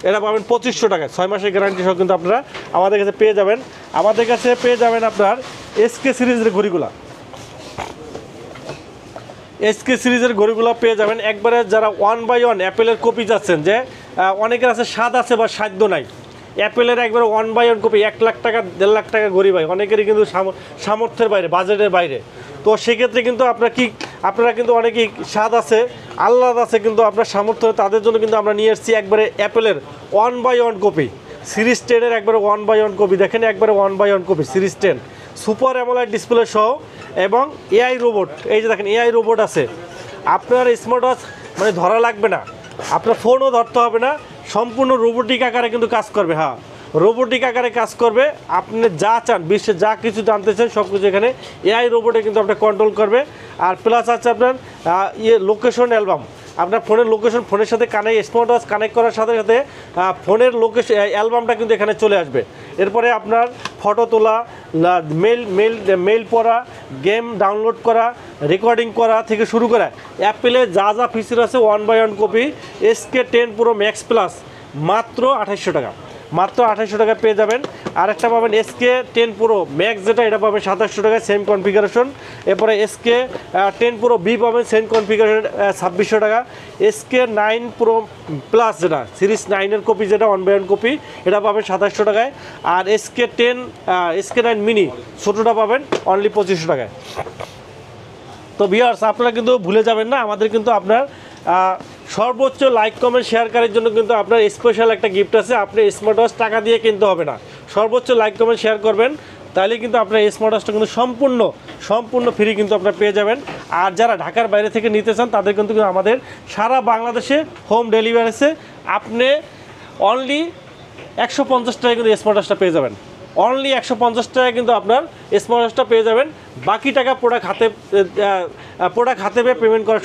এটা পাবেন 2500 টাকায়, 6 মাসের গ্যারান্টি সহ কিন্তু আপনারা আমাদের কাছে পেয়ে যাবেন। আপনার এসকে সিরিজের ঘড়িগুলা, এসকে সিরিজের ঘড়িগুলো পেয়ে যাবেন একবারে। যারা 1/1 অ্যাপেলের কপি যাচ্ছেন, যে অনেকের আছে স্বাদ আছে বা সাধ্য নাই, অ্যাপেলের একবারে 1/1 কপি, 1 লাখ টাকা 1.5 লাখ টাকা ঘড়ি ভাই, অনেকেরই কিন্তু সামর্থ্যের বাইরে, বাজেটের বাইরে। তো সেক্ষেত্রে কিন্তু আপনারা কিন্তু অনেকেই স্বাদ আছে, আল্লাহ আছে, কিন্তু আপনার সামর্থ্য, তাদের জন্য কিন্তু আমরা নিয়ে এসেছি একবারে অ্যাপেলের 1/1 কপি, সিরিজ 10-এর একবারে 1/1 কপি, দেখেন একবারে 1/1 copy series 10, super AMOLED display সহ এবং এআই রোবট। এই যে দেখেন এআই রোবট আছে, আপনার স্মার্ট ওয়াচ মানে ধরা লাগবে না, আপনার ফোনও ধরতে হবে না, সম্পূর্ণ রোবোটিক আকারে কিন্তু কাজ করবে। হ্যাঁ, রোবোটিক আকারে কাজ করবে, আপনি যা চান, বিশ্বে যা কিছু জানতে চান সব কিছু এখানে এআই রোবটে কিন্তু আপনার কন্ট্রোল করবে। আর প্লাস আছে আপনার লোকেশন অ্যালবাম, আপনার ফোনের লোকেশন, ফোনের সাথে স্মার্ট ওয়াচ কানেক্ট করার সাথে সাথে ফোনের লোকেশন অ্যালবামটা কিন্তু এখানে চলে আসবে। এরপরে আপনার ফটো তোলা, মেইল পড়া, গেম ডাউনলোড করা, রেকর্ডিং করা থেকে শুরু করে অ্যাপেলে যা ফিচার আছে 1/1 copy SK10 Pro Max Plus মাত্র 2800 টাকা, মাত্র 2800 টাকা পেয়ে যাবেন। আরেকটা পাবেন SK10 Pro Max, যেটা এটা পাবেন 2700 টাকায়, সেম কনফিগারেশন। এরপরে SK10 Pro B পাবেন সেম কনফিগারেশন 2600 টাকা। SK9 Pro Plus যেটা সিরিজ 9-এর কপি, যেটা 1/1 কপি, এটা পাবেন 2700 টাকায়। আর SK9 মিনি ছোটোটা পাবেন অনলি 2500 টাকায়। তো ভিউয়ার্স, আপনারা কিন্তু ভুলে যাবেন না, আমাদের কিন্তু আপনার সর্বোচ্চ লাইক কমেন্ট শেয়ারকারীর জন্য কিন্তু আপনার স্পেশাল একটা গিফট আছে। আপনি স্মার্ট ওয়াচ টাকা দিয়ে কিনতে হবে না, সর্বোচ্চ লাইক কমেন্ট শেয়ার করবেন, তাহলে কিন্তু আপনার স্মার্ট ওয়াচটা কিন্তু সম্পূর্ণ ফ্রি কিন্তু আপনারা পেয়ে যাবেন। আর যারা ঢাকার বাইরে থেকে নিতে চান তাদের কিন্তু আমাদের সারা বাংলাদেশে হোম ডেলিভারি আছে। আপনি অনলি 150 টাকায় কিন্তু স্মার্ট ওয়াচটা পেয়ে যাবেন, অনলি 150 টাকায় কিন্তু আপনার স্মার্ট ওয়াচটা পেয়ে যাবেন। বাকি টাকা প্রোডাক্ট হাতে পেয়ে পেমেন্ট করার